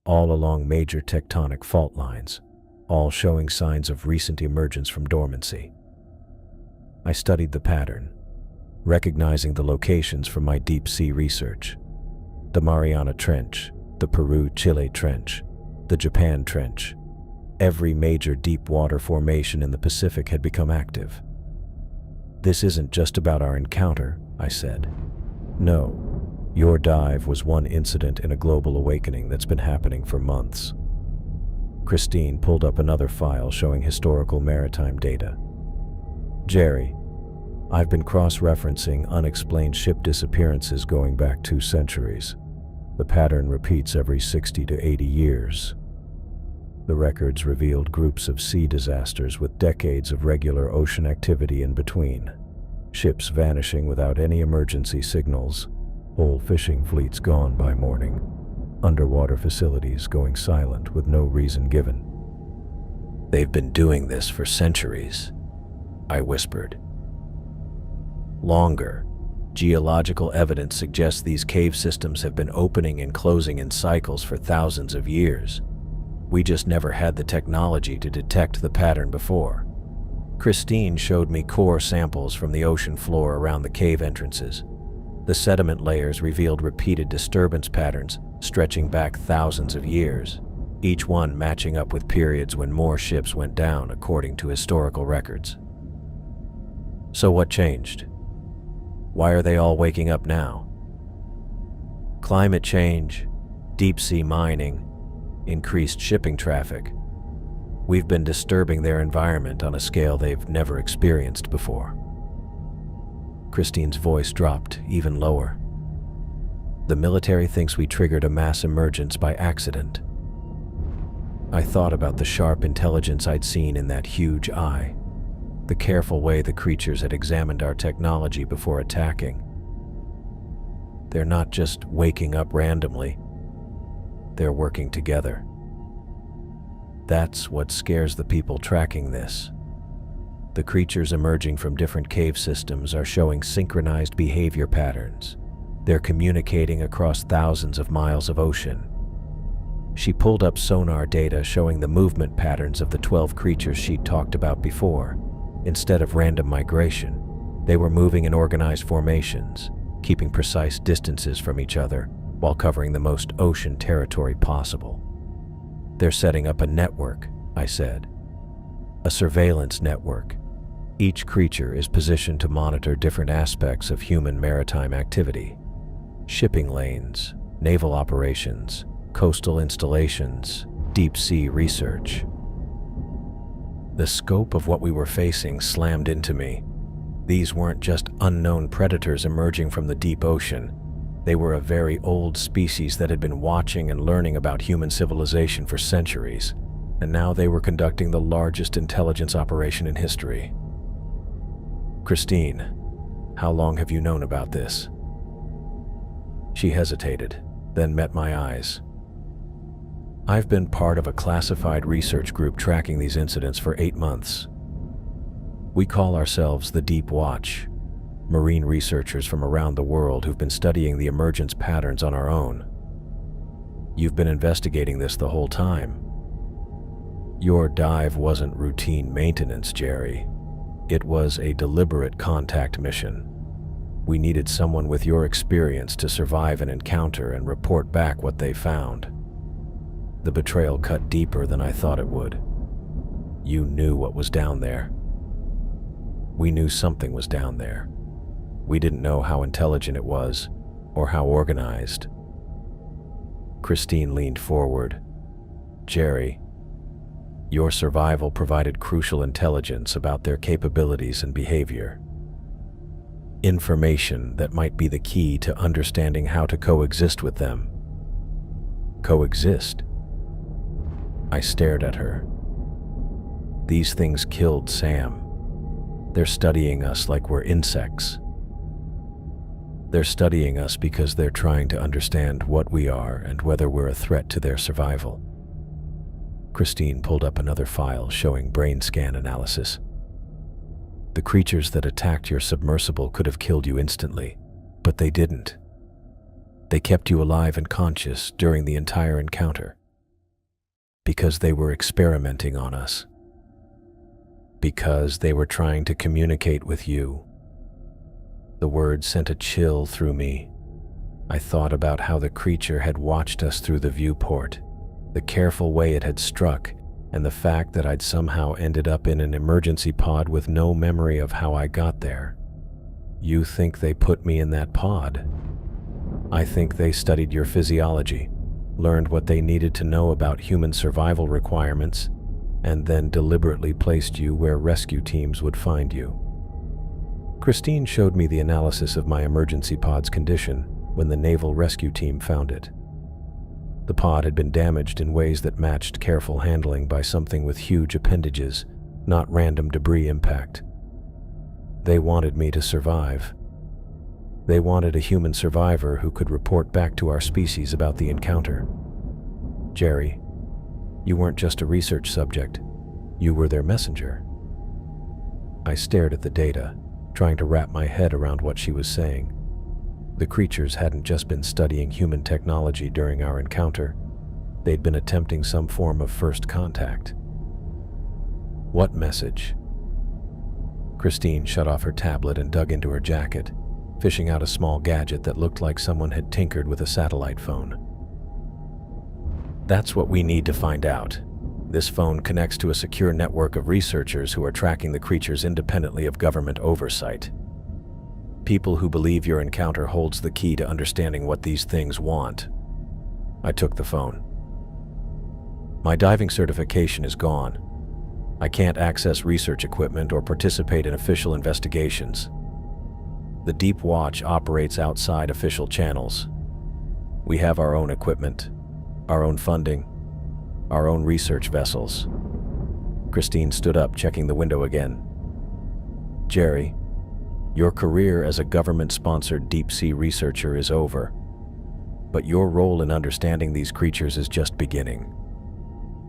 all along major tectonic fault lines, all showing signs of recent emergence from dormancy. I studied the pattern, recognizing the locations from my deep-sea research. The Mariana Trench, the Peru-Chile Trench, the Japan Trench. Every major deep-water formation in the Pacific had become active. This isn't just about our encounter, I said. No, your dive was one incident in a global awakening that's been happening for months. Christine pulled up another file showing historical maritime data. Jerry, I've been cross-referencing unexplained ship disappearances going back 2 centuries. The pattern repeats every 60 to 80 years. The records revealed groups of sea disasters with decades of regular ocean activity in between. Ships vanishing without any emergency signals, whole fishing fleets gone by morning, underwater facilities going silent with no reason given. They've been doing this for centuries, I whispered. Longer. Geological evidence suggests these cave systems have been opening and closing in cycles for thousands of years. We just never had the technology to detect the pattern before. Christine showed me core samples from the ocean floor around the cave entrances. The sediment layers revealed repeated disturbance patterns stretching back thousands of years, each one matching up with periods when more ships went down according to historical records. So what changed? Why are they all waking up now? Climate change, deep-sea mining, increased shipping traffic. We've been disturbing their environment on a scale they've never experienced before. Christine's voice dropped even lower. The military thinks we triggered a mass emergence by accident. I thought about the sharp intelligence I'd seen in that huge eye, the careful way the creatures had examined our technology before attacking. They're not just waking up randomly. They're working together. That's what scares the people tracking this. The creatures emerging from different cave systems are showing synchronized behavior patterns. They're communicating across thousands of miles of ocean. She pulled up sonar data showing the movement patterns of the 12 creatures she'd talked about before. Instead of random migration, they were moving in organized formations, keeping precise distances from each other while covering the most ocean territory possible. They're setting up a network, I said. A surveillance network. Each creature is positioned to monitor different aspects of human maritime activity. Shipping lanes, naval operations, coastal installations, deep-sea research. The scope of what we were facing slammed into me. These weren't just unknown predators emerging from the deep ocean. They were a very old species that had been watching and learning about human civilization for centuries, and now they were conducting the largest intelligence operation in history. Christine, how long have you known about this? She hesitated, then met my eyes. I've been part of a classified research group tracking these incidents for 8 months. We call ourselves the Deep Watch, marine researchers from around the world who've been studying the emergence patterns on our own. You've been investigating this the whole time. Your dive wasn't routine maintenance, Jerry. It was a deliberate contact mission. We needed someone with your experience to survive an encounter and report back what they found. The betrayal cut deeper than I thought it would. You knew what was down there. We knew something was down there. We didn't know how intelligent it was, or how organized. Christine leaned forward. Jerry, your survival provided crucial intelligence about their capabilities and behavior. Information that might be the key to understanding how to coexist with them. Coexist? I stared at her. These things killed Sam. They're studying us like we're insects. They're studying us because they're trying to understand what we are and whether we're a threat to their survival. Christine pulled up another file showing brain scan analysis. The creatures that attacked your submersible could have killed you instantly, but they didn't. They kept you alive and conscious during the entire encounter. Because they were experimenting on us. Because they were trying to communicate with you. The words sent a chill through me. I thought about how the creature had watched us through the viewport, the careful way it had struck, and the fact that I'd somehow ended up in an emergency pod with no memory of how I got there. You think they put me in that pod? I think they studied your physiology, learned what they needed to know about human survival requirements, and then deliberately placed you where rescue teams would find you. Christine showed me the analysis of my emergency pod's condition when the naval rescue team found it. The pod had been damaged in ways that matched careful handling by something with huge appendages, not random debris impact. They wanted me to survive. They wanted a human survivor who could report back to our species about the encounter. Jerry, you weren't just a research subject. You were their messenger. I stared at the data, trying to wrap my head around what she was saying. The creatures hadn't just been studying human technology during our encounter. They'd been attempting some form of first contact. What message? Christine shut off her tablet and dug into her jacket, fishing out a small gadget that looked like someone had tinkered with a satellite phone. That's what we need to find out. This phone connects to a secure network of researchers who are tracking the creatures independently of government oversight. People who believe your encounter holds the key to understanding what these things want. I took the phone. My diving certification is gone. I can't access research equipment or participate in official investigations. The Deep Watch operates outside official channels. We have our own equipment, our own funding, our own research vessels. Christine stood up, checking the window again. Jerry, your career as a government-sponsored deep-sea researcher is over, but your role in understanding these creatures is just beginning.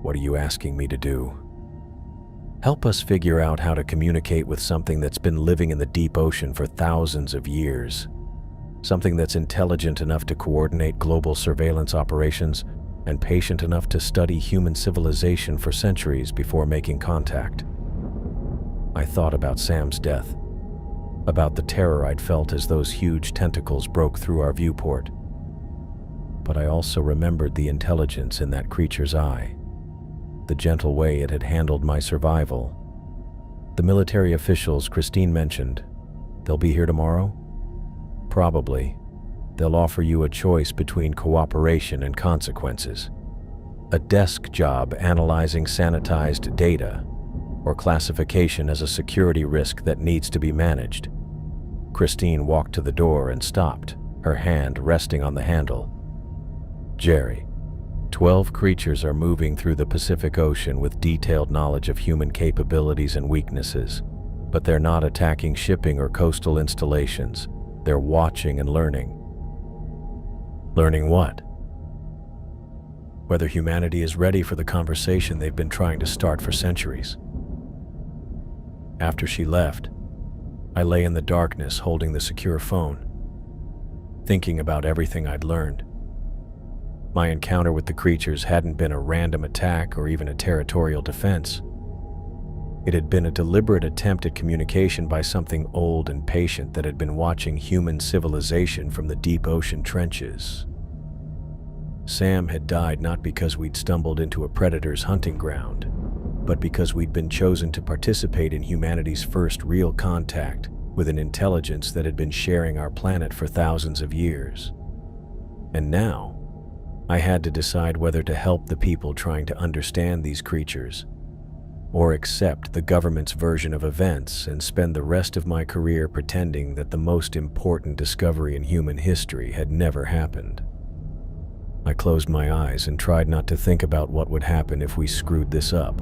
What are you asking me to do? Help us figure out how to communicate with something that's been living in the deep ocean for thousands of years. Something that's intelligent enough to coordinate global surveillance operations and patient enough to study human civilization for centuries before making contact. I thought about Sam's death, about the terror I'd felt as those huge tentacles broke through our viewport. But I also remembered the intelligence in that creature's eye, the gentle way it had handled my survival. The military officials Christine mentioned, they'll be here tomorrow? Probably. They'll offer you a choice between cooperation and consequences. A desk job analyzing sanitized data, or classification as a security risk that needs to be managed. Christine walked to the door and stopped, her hand resting on the handle. Jerry, 12 creatures are moving through the Pacific Ocean with detailed knowledge of human capabilities and weaknesses, but they're not attacking shipping or coastal installations. They're watching and learning. Learning what? Whether humanity is ready for the conversation they've been trying to start for centuries. After she left, I lay in the darkness holding the secure phone, thinking about everything I'd learned. My encounter with the creatures hadn't been a random attack or even a territorial defense. It had been a deliberate attempt at communication by something old and patient that had been watching human civilization from the deep ocean trenches. Sam had died not because we'd stumbled into a predator's hunting ground, but because we'd been chosen to participate in humanity's first real contact with an intelligence that had been sharing our planet for thousands of years. And now, I had to decide whether to help the people trying to understand these creatures, or accept the government's version of events and spend the rest of my career pretending that the most important discovery in human history had never happened. I closed my eyes and tried not to think about what would happen if we screwed this up.